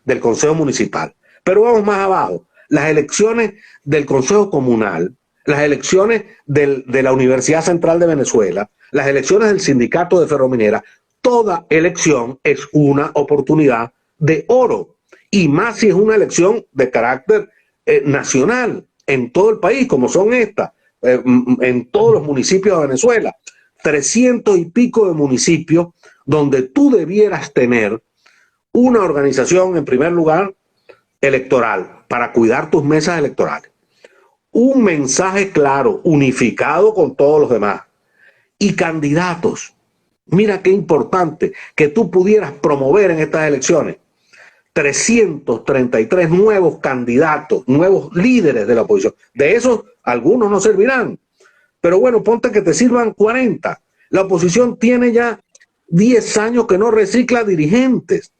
B: del Consejo Municipal, pero vamos más abajo, las elecciones del Consejo Comunal, las elecciones de la Universidad Central de Venezuela, las elecciones del Sindicato de Ferrominera, toda elección es una oportunidad de oro, y más si es una elección de carácter nacional. en todo el país, como son estas, en todos los municipios de Venezuela. 300 y pico de municipios donde tú debieras tener una organización, en primer lugar, electoral, para cuidar tus mesas electorales. Un mensaje claro, unificado con todos los demás. Y candidatos. Mira qué importante que tú pudieras promover en estas elecciones 333 nuevos candidatos, nuevos líderes de la oposición. De esos, algunos no servirán. Pero bueno, ponte que te sirvan 40. La oposición tiene ya 10 años que no recicla dirigentes.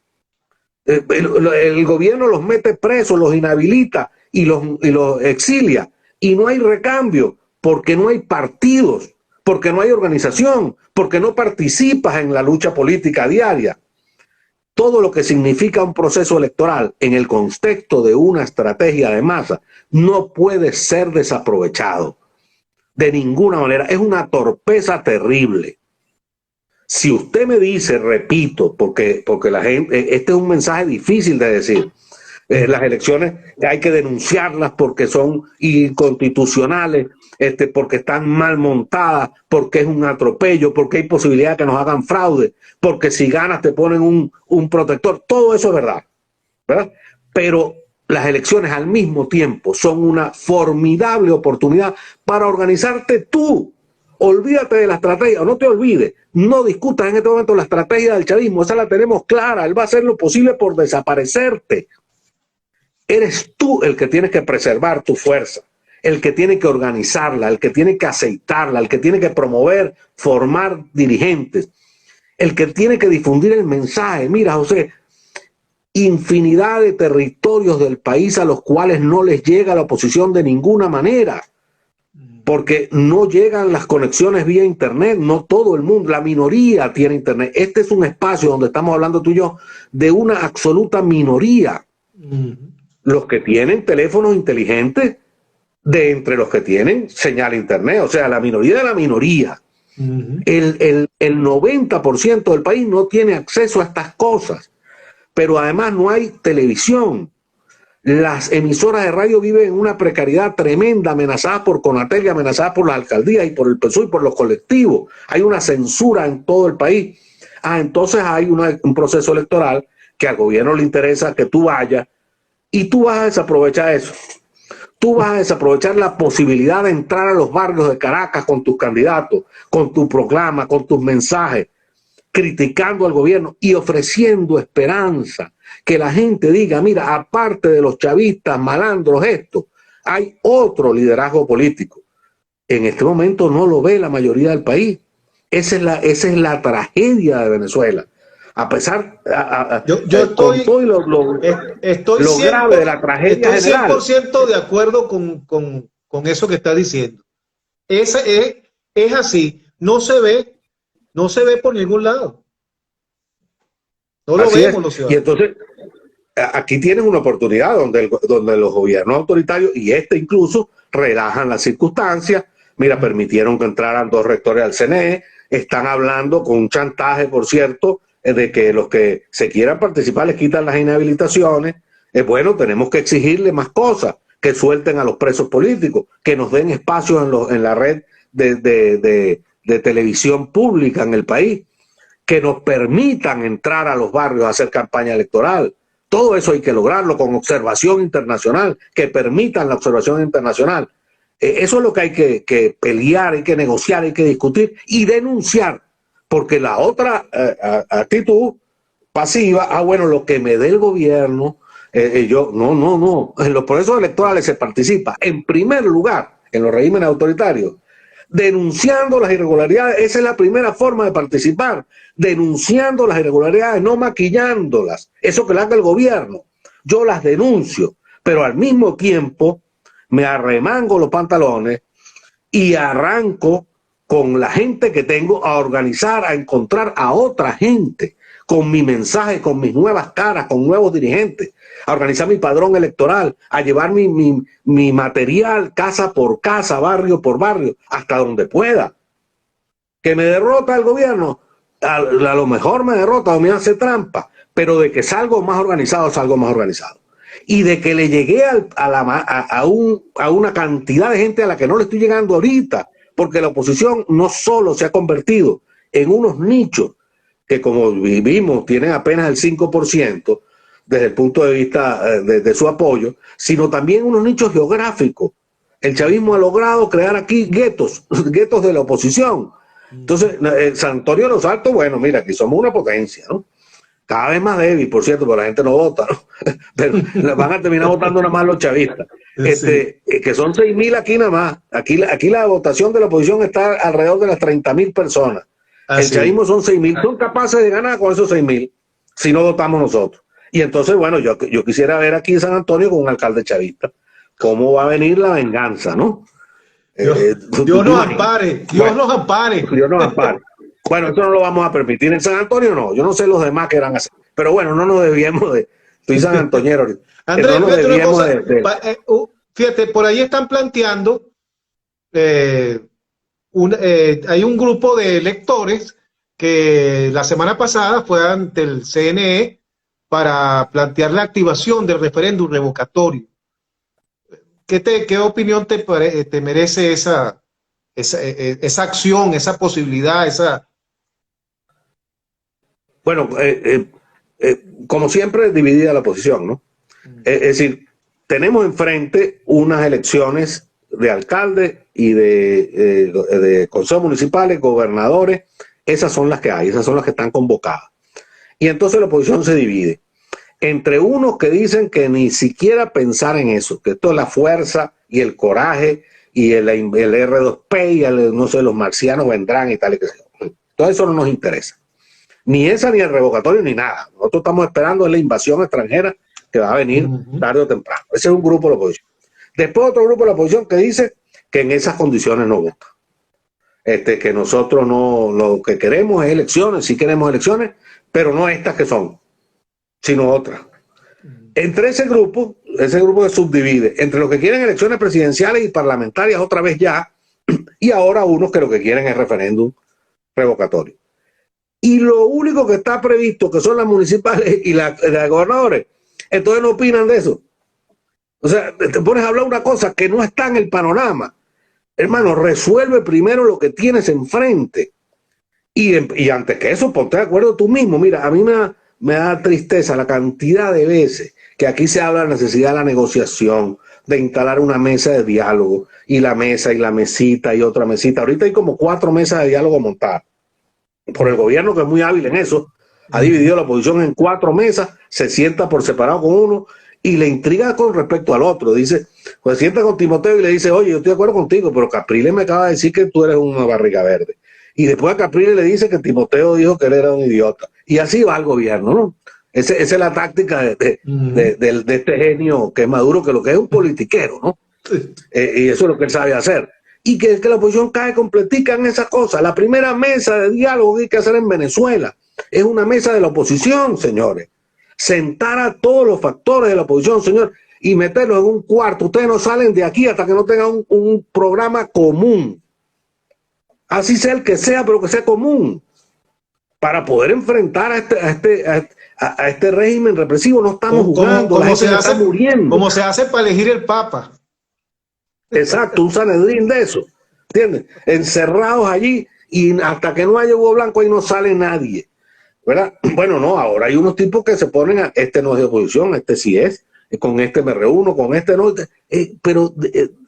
B: El gobierno los mete presos, los inhabilita y los exilia. Y no hay recambio porque no hay partidos, porque no hay organización, porque no participas en la lucha política diaria. Todo lo que significa un proceso electoral en el contexto de una estrategia de masa no puede ser desaprovechado de ninguna manera. Es una torpeza terrible. Si usted me dice, repito, porque la gente, este es un mensaje difícil de decir, las elecciones hay que denunciarlas porque son inconstitucionales, porque están mal montadas, porque es un atropello, porque hay posibilidad de que nos hagan fraude, porque si ganas te ponen un protector. Todo eso es verdad, ¿verdad? Pero las elecciones al mismo tiempo son una formidable oportunidad para organizarte tú. Olvídate de la estrategia, o no te olvides, no discutas en este momento la estrategia del chavismo, esa la tenemos clara, él va a hacer lo posible por desaparecerte. Eres tú el que tienes que preservar tu fuerza, el que tiene que organizarla, el que tiene que aceitarla, el que tiene que promover, formar dirigentes, el que tiene que difundir el mensaje. Mira, José, infinidad de territorios del país a los cuales no les llega la oposición de ninguna manera, porque no llegan las conexiones vía internet, no todo el mundo, la minoría tiene internet. Este es un espacio donde estamos hablando tú y yo de una absoluta minoría. Los que tienen teléfonos inteligentes, de entre los que tienen señal internet, o sea, la minoría de la minoría. El 90% del país no tiene acceso a estas cosas, pero además no hay televisión. Las emisoras de radio viven en una precariedad tremenda, amenazadas por Conatel y amenazadas por las alcaldías y por el PSUV y por los colectivos. Hay una censura en todo el país. Entonces hay un proceso electoral que al gobierno le interesa que tú vayas y tú vas a desaprovechar eso. Tú vas a desaprovechar la posibilidad de entrar a los barrios de Caracas con tus candidatos, con tu proclama, con tus mensajes, criticando al gobierno y ofreciendo esperanza. Que la gente diga, mira, aparte de los chavistas, malandros, esto, hay otro liderazgo político. En este momento no lo ve la mayoría del país. Esa es la tragedia de Venezuela. A pesar,
A: yo estoy,
B: con todo lo grave de la tragedia general.
A: Estoy 100% de acuerdo con eso que está diciendo. Es así, no se ve por ningún lado. No lo vemos los ciudadanos.
B: Y entonces, aquí tienen una oportunidad donde los gobiernos autoritarios, y incluso, relajan las circunstancias. Mira, permitieron que entraran 2 rectores al CNE, están hablando con un chantaje, por cierto, de que los que se quieran participar les quitan las inhabilitaciones. Bueno, tenemos que exigirle más cosas, que suelten a los presos políticos, que nos den espacios en la red de televisión pública en el país, que nos permitan entrar a los barrios a hacer campaña electoral. Todo eso hay que lograrlo con observación internacional, que permitan la observación internacional. Eso es lo que hay que pelear, hay que negociar, hay que discutir y denunciar, porque la otra actitud pasiva, bueno, lo que me dé el gobierno, no, en los procesos electorales se participa, en primer lugar, en los regímenes autoritarios, denunciando las irregularidades. Esa es la primera forma de participar, denunciando las irregularidades, no maquillándolas. Eso que le haga el gobierno, yo las denuncio, pero al mismo tiempo me arremango los pantalones y arranco con la gente que tengo a organizar, a encontrar a otra gente, con mi mensaje, con mis nuevas caras, con nuevos dirigentes, a organizar mi padrón electoral, a llevar mi material casa por casa, barrio por barrio, hasta donde pueda. Que me derrota el gobierno, a lo mejor me derrota o me hace trampa, pero de que salgo más organizado, salgo más organizado. y de que le llegué a una cantidad de gente a la que no le estoy llegando ahorita, porque la oposición no solo se ha convertido en unos nichos que, como vivimos, tienen apenas el 5% desde el punto de vista de su apoyo, sino también unos nichos geográficos. El chavismo ha logrado crear aquí guetos de la oposición. Entonces, San Antonio de los Altos, bueno, mira, aquí somos una potencia, ¿no? Cada vez más débil, por cierto, porque la gente no vota, ¿no? Pero van a terminar votando nada más los chavistas.
A: Sí.
B: Que son 6.000 aquí nada más. Aquí la votación de la oposición está alrededor de las 30.000 personas. El chavismo son 6.000. Son capaces de ganar con esos 6.000 si no votamos nosotros. Y entonces, bueno, yo quisiera ver aquí en San Antonio con un alcalde chavista cómo va a venir la venganza, ¿no?
A: Dios nos ampare, Dios nos ampare.
B: Dios nos ampare. Bueno, esto no lo vamos a permitir. En San Antonio no, yo no sé los demás que eran así. Pero bueno, no nos debíamos de... Estoy San Antoñero ahorita.
A: Andrés, no fíjate una cosa. Fíjate, por ahí están planteando, hay un grupo de electores que la semana pasada fue ante el CNE para plantear la activación del referéndum revocatorio. ¿Qué opinión te merece esa acción, esa posibilidad, esa...
B: Bueno, como siempre, dividida la posición, ¿no? Es decir, tenemos enfrente unas elecciones de alcalde y de consejos municipales, gobernadores. Esas son las que hay, esas son las que están convocadas. Y entonces la oposición se divide entre unos que dicen que ni siquiera pensar en eso, que esto es la fuerza y el coraje y el R2P y no sé, los marcianos vendrán y tal y que sea. Todo eso no nos interesa. Ni esa, ni el revocatorio, ni nada. Nosotros estamos esperando la invasión extranjera que va a venir tarde o temprano. Ese es un grupo de la oposición. Después otro grupo de la oposición que dice que en esas condiciones no vota. Que nosotros no, lo que queremos es elecciones, sí queremos elecciones, pero no estas que son, sino otras. Entre ese grupo se subdivide entre los que quieren elecciones presidenciales y parlamentarias otra vez ya, y ahora unos que lo que quieren es referéndum revocatorio. Y lo único que está previsto, que son las municipales y las gobernadores, entonces no opinan de eso. O sea, te pones a hablar una cosa que no está en el panorama. Hermano, resuelve primero lo que tienes enfrente. Y antes que eso, ponte de acuerdo tú mismo. Mira, a mí me da tristeza la cantidad de veces que aquí se habla de la necesidad de la negociación, de instalar una mesa de diálogo, y la mesa y la mesita y otra mesita. Ahorita hay como 4 mesas de diálogo montadas por el gobierno, que es muy hábil en eso. Ha dividido la oposición en 4 mesas, se sienta por separado con uno y le intriga con respecto al otro. Dice, pues sienta con Timoteo y le dice, oye, yo estoy de acuerdo contigo, pero Capriles me acaba de decir que tú eres una barriga verde. Y después a Capriles le dice que Timoteo dijo que él era un idiota. Y así va el gobierno, ¿no? Esa es la táctica de este genio que es Maduro, que lo que es un politiquero, ¿no? Y eso es lo que él sabe hacer. Y que la oposición cae completica en esa cosa. La primera mesa de diálogo que hay que hacer en Venezuela es una mesa de la oposición, señores. Sentar a todos los factores de la oposición, señor, y meterlos en un cuarto. Ustedes no salen de aquí hasta que no tengan un programa común. Así sea el que sea, pero que sea común. Para poder enfrentar a este régimen represivo. No estamos jugando, la gente está muriendo.
A: Como se hace para elegir el Papa.
B: Exacto, un Sanedrín de eso, ¿entiendes? Encerrados allí y hasta que no haya Hugo Blanco ahí no sale nadie, ¿verdad? Bueno, no, ahora hay unos tipos que se ponen a, este no es de oposición, este sí es, con este me reúno, con este no, pero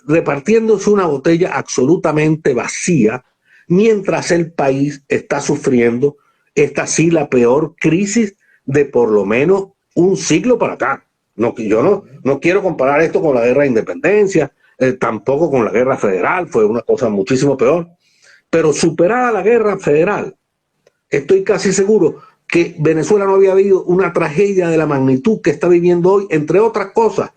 B: repartiéndose una botella absolutamente vacía, mientras el país está sufriendo esta sí la peor crisis de por lo menos un siglo para acá. No, yo no quiero comparar esto con la guerra de independencia, tampoco con la guerra federal, fue una cosa muchísimo peor, pero superada la guerra federal, estoy casi seguro que Venezuela no había habido una tragedia de la magnitud que está viviendo hoy, entre otras cosas,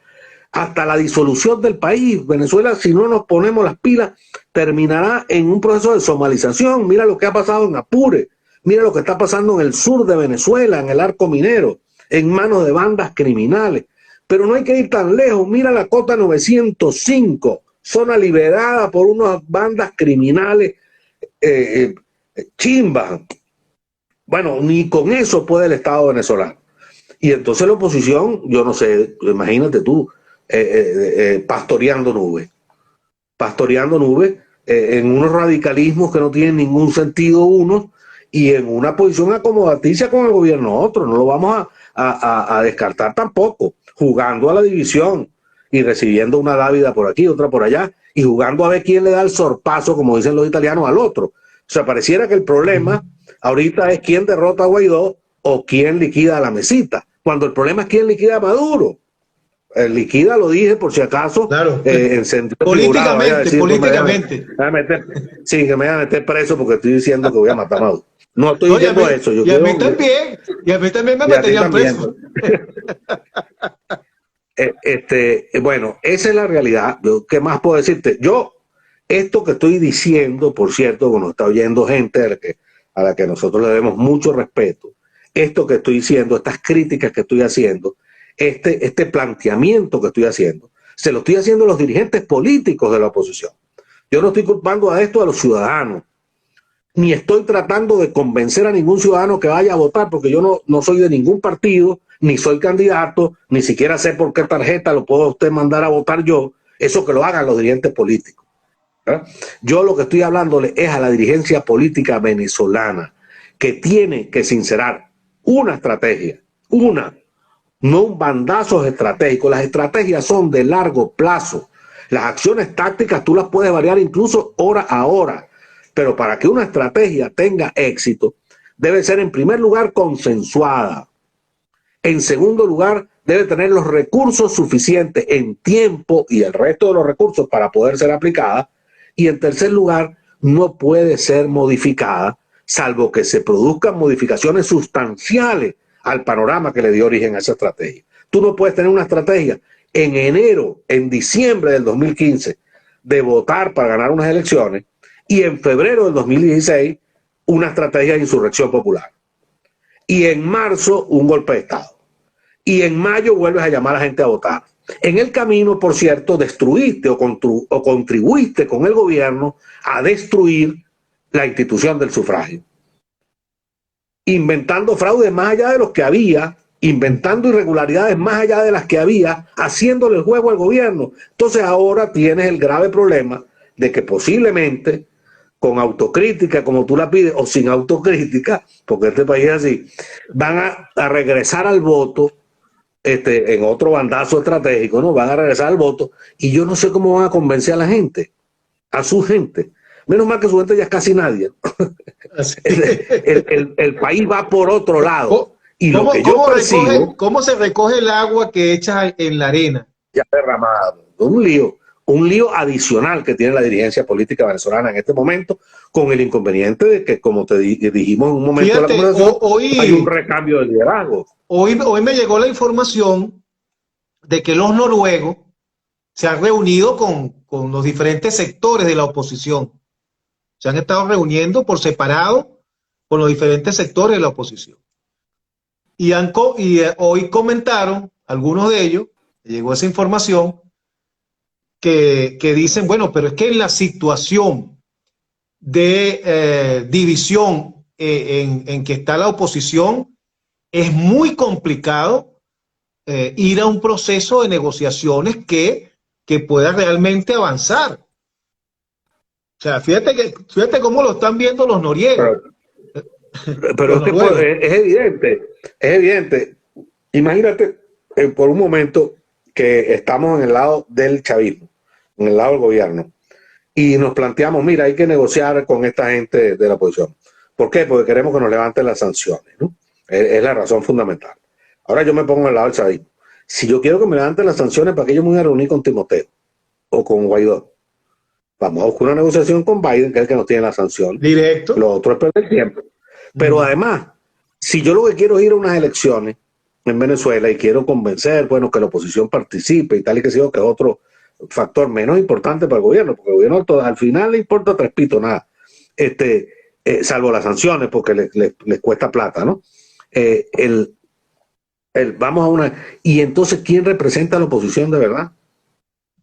B: hasta la disolución del país. Venezuela, si no nos ponemos las pilas, terminará en un proceso de somalización. Mira lo que ha pasado en Apure, mira lo que está pasando en el sur de Venezuela, en el arco minero, en manos de bandas criminales. Pero no hay que ir tan lejos. Mira la Cota 905, zona liberada por unas bandas criminales chimbas. Bueno, ni con eso puede el Estado venezolano. Y entonces la oposición, yo no sé, imagínate tú, pastoreando nubes, en unos radicalismos que no tienen ningún sentido unos, y en una posición acomodaticia con el gobierno otro. No lo vamos a descartar tampoco, jugando a la división y recibiendo una dávida por aquí, otra por allá, y jugando a ver quién le da el sorpaso, como dicen los italianos, al otro. O sea, pareciera que el problema ahorita es quién derrota a Guaidó o quién liquida a la mesita, cuando el problema es quién liquida a Maduro. Liquida, lo dije por si acaso,
A: claro.
B: en sentido
A: Políticamente,
B: decir,
A: políticamente.
B: Sí, que me vayan a meter preso porque estoy diciendo que voy a matar a Maduro. No estoy diciendo eso.
A: Y a mí también. Y a mí también me meterían preso.
B: Bueno, esa es la realidad. ¿Qué más puedo decirte? Esto que estoy diciendo, por cierto, que nos está oyendo gente a la que nosotros le debemos mucho respeto, esto que estoy diciendo, estas críticas que estoy haciendo, este planteamiento que estoy haciendo, se lo estoy haciendo a los dirigentes políticos de la oposición. Yo no estoy culpando a esto a los ciudadanos, ni estoy tratando de convencer a ningún ciudadano que vaya a votar, porque yo no soy de ningún partido, ni soy candidato, ni siquiera sé por qué tarjeta lo puedo usted mandar a votar yo. Eso que lo hagan los dirigentes políticos. Yo lo que estoy hablándole es a la dirigencia política venezolana, que tiene que sincerar una estrategia, no un bandazo estratégico. Las estrategias son de largo plazo. Las acciones tácticas tú las puedes variar incluso hora a hora, pero para que una estrategia tenga éxito, debe ser en primer lugar consensuada. En segundo lugar, debe tener los recursos suficientes en tiempo y el resto de los recursos para poder ser aplicada. Y en tercer lugar, no puede ser modificada, salvo que se produzcan modificaciones sustanciales al panorama que le dio origen a esa estrategia. Tú no puedes tener una estrategia en enero, en diciembre del 2015, de votar para ganar unas elecciones, y en febrero del 2016 una estrategia de insurrección popular. Y en marzo un golpe de Estado. Y en mayo vuelves a llamar a la gente a votar. En el camino, por cierto, destruiste o contribuiste con el gobierno a destruir la institución del sufragio. Inventando fraudes más allá de los que había, inventando irregularidades más allá de las que había, haciéndole el juego al gobierno. Entonces ahora tienes el grave problema de que posiblemente con autocrítica, como tú la pides, o sin autocrítica, porque este país es así, van a regresar al voto en otro bandazo estratégico, ¿no? Van a regresar al voto, y yo no sé cómo van a convencer a la gente, a su gente. Menos mal que su gente ya es casi nadie. El país va por otro lado. Y lo que yo percibo...
A: ¿Cómo se recoge el agua que echas en la arena?
B: Ya derramado. Un lío adicional que tiene la dirigencia política venezolana en este momento, con el inconveniente de que, como te dijimos en un momento de la conversación, hay un recambio de liderazgo.
A: Hoy me llegó la información de que los noruegos se han reunido con los diferentes sectores de la oposición. Se han estado reuniendo por separado con los diferentes sectores de la oposición. Y hoy comentaron, algunos de ellos, llegó esa información, que dicen, bueno, pero es que en la situación de división en que está la oposición, es muy complicado ir a un proceso de negociaciones que pueda realmente avanzar. O sea, fíjate cómo lo están viendo los noriegos.
B: Pero es evidente. Imagínate por un momento que estamos en el lado del chavismo, en el lado del gobierno, y nos planteamos, mira, hay que negociar con esta gente de la oposición. ¿Por qué? Porque queremos que nos levanten las sanciones, ¿no? Es la razón fundamental. Ahora yo me pongo al lado del chavismo. Si yo quiero que me levanten las sanciones, ¿para qué yo me voy a reunir con Timoteo o con Guaidó? Vamos a buscar una negociación con Biden, que es el que nos tiene la sanción.
A: Directo.
B: Lo otro es perder tiempo. Pero además, si yo lo que quiero es ir a unas elecciones en Venezuela y quiero convencer, bueno, que la oposición participe y tal y que sea, que es otro factor menos importante para el gobierno, porque el gobierno al final le importa tres pitos, nada, salvo las sanciones, porque les cuesta plata, ¿no? Vamos a una... Y entonces, ¿quién representa a la oposición de verdad?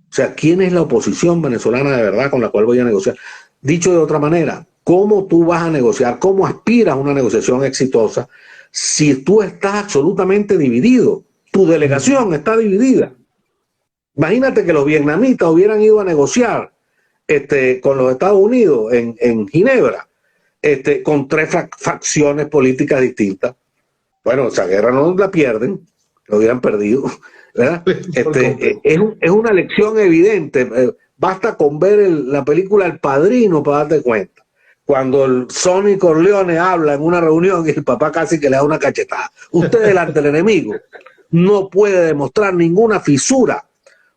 B: O sea, ¿quién es la oposición venezolana de verdad con la cual voy a negociar? Dicho de otra manera, ¿cómo tú vas a negociar? ¿Cómo aspiras a una negociación exitosa si tú estás absolutamente dividido? Tu delegación está dividida. Imagínate que los vietnamitas hubieran ido a negociar con los Estados Unidos en Ginebra, con tres facciones políticas distintas. Bueno, esa guerra no la pierden, lo hubieran perdido, ¿verdad? Es una lección evidente. Basta con ver la película El Padrino para darte cuenta. Cuando el Sonny Corleone habla en una reunión y el papá casi que le da una cachetada. Usted delante del enemigo no puede demostrar ninguna fisura.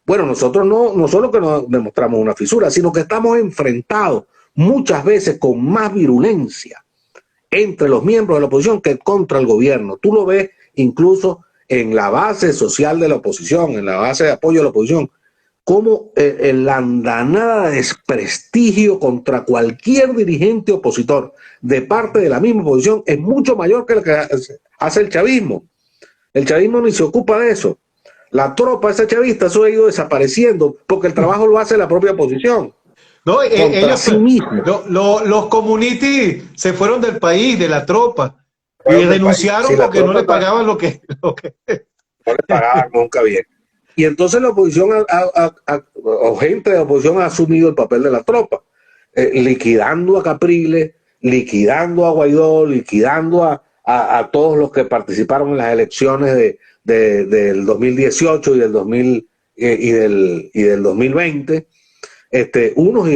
B: Bueno, nosotros no solo que no demostramos una fisura, sino que estamos enfrentados muchas veces con más virulencia entre los miembros de la oposición que contra el gobierno. Tú lo ves incluso en la base social de la oposición, en la base de apoyo a la oposición, como la andanada de desprestigio contra cualquier dirigente opositor de parte de la misma oposición es mucho mayor que lo que hace el chavismo. El chavismo ni se ocupa de eso. La tropa, esa chavista, eso ha ido desapareciendo porque el trabajo lo hace la propia oposición.
A: No, ellos, sí los community se fueron del país, de la tropa, y renunciaron porque no le pagaban lo que... No
B: le pagaban nunca bien. Y entonces la oposición o gente de la oposición ha asumido el papel de la tropa, liquidando a Capriles, liquidando a Guaidó, liquidando a todos los que participaron en las elecciones del 2018 y del 2020, unos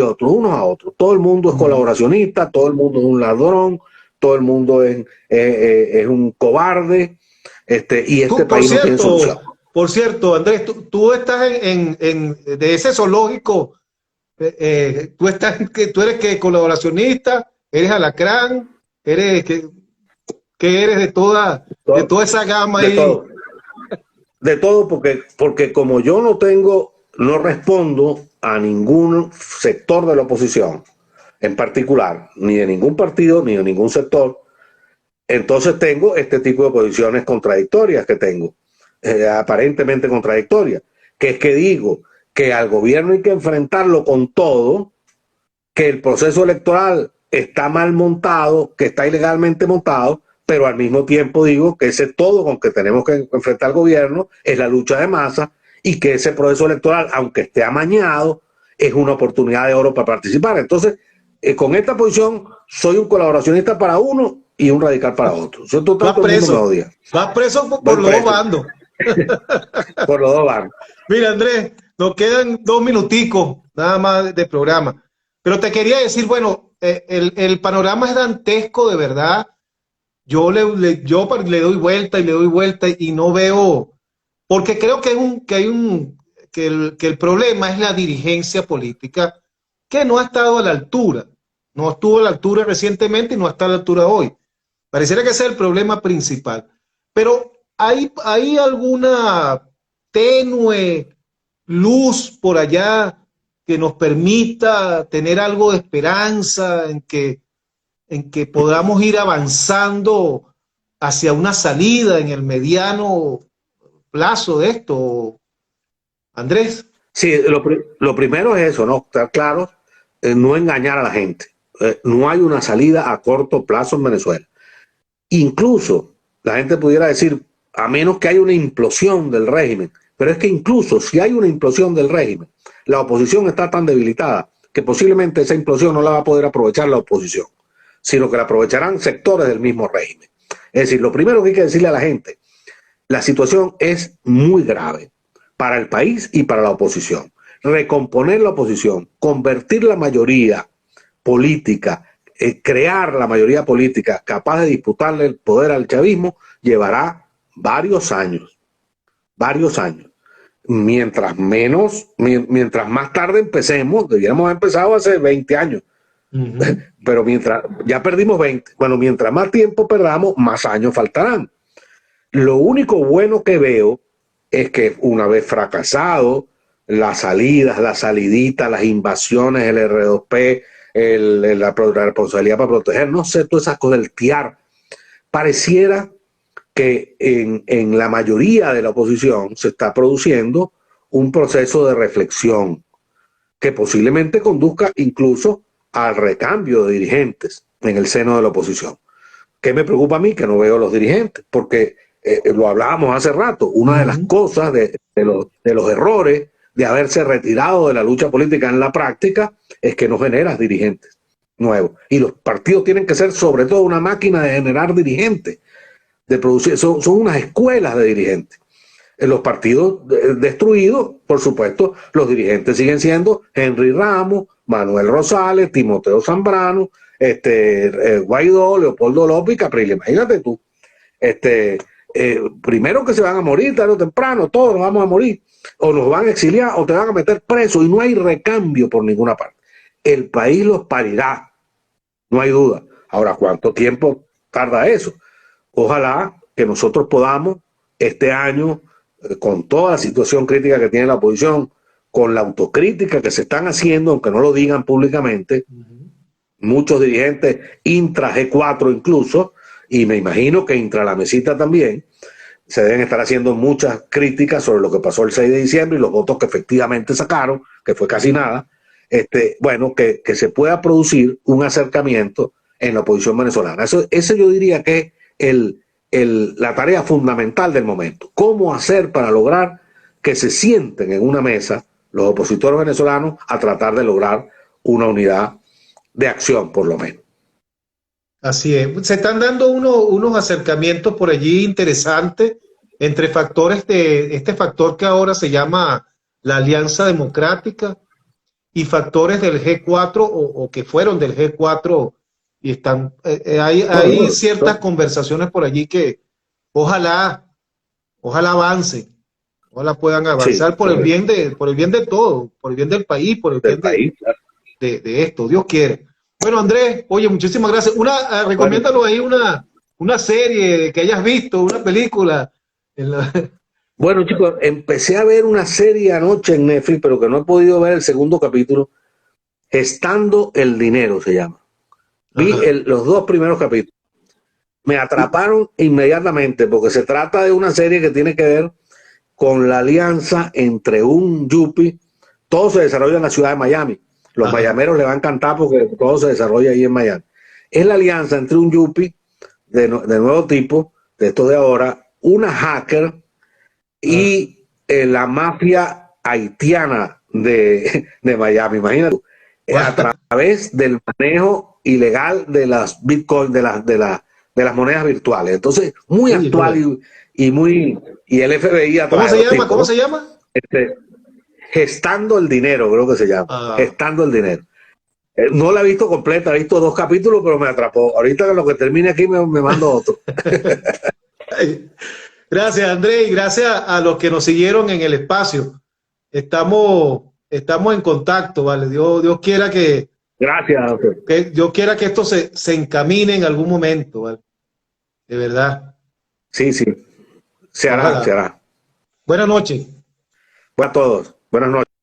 B: a otros. Todo el mundo es colaboracionista, todo el mundo es un ladrón, todo el mundo es un cobarde, y este país no tiene solución.
A: Por cierto, Andrés, tú estás de ese zoológico, tú eres que colaboracionista, eres alacrán, eres que eres de toda esa gama ahí.
B: De todo, porque como yo no respondo a ningún sector de la oposición en particular, ni de ningún partido, ni de ningún sector, entonces tengo este tipo de posiciones contradictorias que tengo. Aparentemente contradictoria, que es que digo que al gobierno hay que enfrentarlo con todo, que el proceso electoral está mal montado, que está ilegalmente montado, pero al mismo tiempo digo que ese todo con que tenemos que enfrentar al gobierno es la lucha de masa y que ese proceso electoral, aunque esté amañado, es una oportunidad de oro para participar. Entonces, con esta posición soy un colaboracionista para uno y un radical para otro.
A: Vas preso por los dos bandos.
B: Por los dos bandos.
A: Mira, Andrés, nos quedan 2 minuticos nada más de programa, pero te quería decir, bueno, el panorama es dantesco, de verdad. Yo le doy vuelta y le doy vuelta y no veo, porque creo que el problema es la dirigencia política que no ha estado a la altura, no estuvo a la altura recientemente y no está a la altura hoy. Pareciera que ese es el problema principal, pero ¿hay alguna tenue luz por allá que nos permita tener algo de esperanza en que podamos ir avanzando hacia una salida en el mediano plazo de esto, Andrés?
B: Sí, lo primero es eso, ¿no? Estar claro, no engañar a la gente. No hay una salida a corto plazo en Venezuela. Incluso la gente pudiera decir, a menos que haya una implosión del régimen, pero es que incluso si hay una implosión del régimen, la oposición está tan debilitada que posiblemente esa implosión no la va a poder aprovechar la oposición, sino que la aprovecharán sectores del mismo régimen. Es decir, lo primero que hay que decirle a la gente, la situación es muy grave para el país y para la oposición. Recomponer la oposición, convertir la mayoría política, crear la mayoría política capaz de disputarle el poder al chavismo, llevará varios años. Mientras más tarde empecemos, debiéramos haber empezado hace 20 años. Pero ya perdimos 20, bueno, mientras más tiempo perdamos, más años faltarán. Lo único bueno que veo es que una vez fracasado las salidas, las saliditas, las invasiones, el R2P, la responsabilidad para proteger, no sé, todas esas cosas, el TIAR, pareciera que en la mayoría de la oposición se está produciendo un proceso de reflexión que posiblemente conduzca incluso al recambio de dirigentes en el seno de la oposición. ¿Qué me preocupa a mí? Que no veo a los dirigentes, porque lo hablábamos hace rato, una de las cosas de los errores de haberse retirado de la lucha política en la práctica es que no generas dirigentes nuevos. Y los partidos tienen que ser sobre todo una máquina de generar dirigentes, de producir, son unas escuelas de dirigentes. En los partidos destruidos, por supuesto, los dirigentes siguen siendo Henry Ramos, Manuel Rosales, Timoteo Zambrano, Guaidó, Leopoldo López y Capriles. Imagínate tú. Primero que se van a morir tarde o temprano, todos nos vamos a morir, o nos van a exiliar o te van a meter preso y no hay recambio por ninguna parte. El país los parirá, no hay duda. Ahora, ¿cuánto tiempo tarda eso? Ojalá que nosotros podamos este año, con toda la situación crítica que tiene la oposición, con la autocrítica que se están haciendo, aunque no lo digan públicamente, muchos dirigentes intra G4 incluso, y me imagino que intra la mesita también, se deben estar haciendo muchas críticas sobre lo que pasó el 6 de diciembre y los votos que efectivamente sacaron, que fue casi nada. Bueno, que se pueda producir un acercamiento en la oposición venezolana. Eso yo diría que es la tarea fundamental del momento. ¿Cómo hacer para lograr que se sienten en una mesa los opositores venezolanos a tratar de lograr una unidad de acción, por lo menos?
A: Así es. Se están dando unos acercamientos por allí interesantes entre factores de este factor que ahora se llama la Alianza Democrática y factores del G4 o que fueron del G4 y están hay ciertas conversaciones por allí que ojalá avancen, ojalá puedan avanzar, sí, por el bien de todo, por el bien del país, por el bien de esto, Dios quiere. Bueno, Andrés, oye, muchísimas gracias. Recomiéndanos ahí una serie que hayas visto, una película.
B: Bueno, chicos, empecé a ver una serie anoche en Netflix, pero que no he podido ver el segundo capítulo. Gestando el dinero se llama. Vi los 2 primeros capítulos. Me atraparon inmediatamente porque se trata de una serie que tiene que ver con la alianza entre un yuppie. Todo se desarrolla en la ciudad de Miami. Los mayameros le van a encantar porque todo se desarrolla ahí en Miami. Es la alianza entre un yuppie de nuevo tipo, de estos de ahora, una hacker y la mafia haitiana de Miami. Imagínate, a través del manejo ilegal de las bitcoins, de las monedas virtuales. Entonces, muy actual y el FBI a
A: través ¿Cómo se llama?
B: Gestando el dinero, creo que se llama. Gestando el dinero. No la he visto completa, he visto 2 capítulos, pero me atrapó. Ahorita que lo que termine aquí me mando otro.
A: Gracias, Andrés, y gracias a los que nos siguieron en el espacio. Estamos en contacto, ¿vale? Dios quiera que...
B: Gracias, doctor.
A: Que Dios quiera que esto se encamine en algún momento, ¿vale? De verdad.
B: Sí. Se hará.
A: Buenas noches.
B: Buenas a todos. Buenas noches.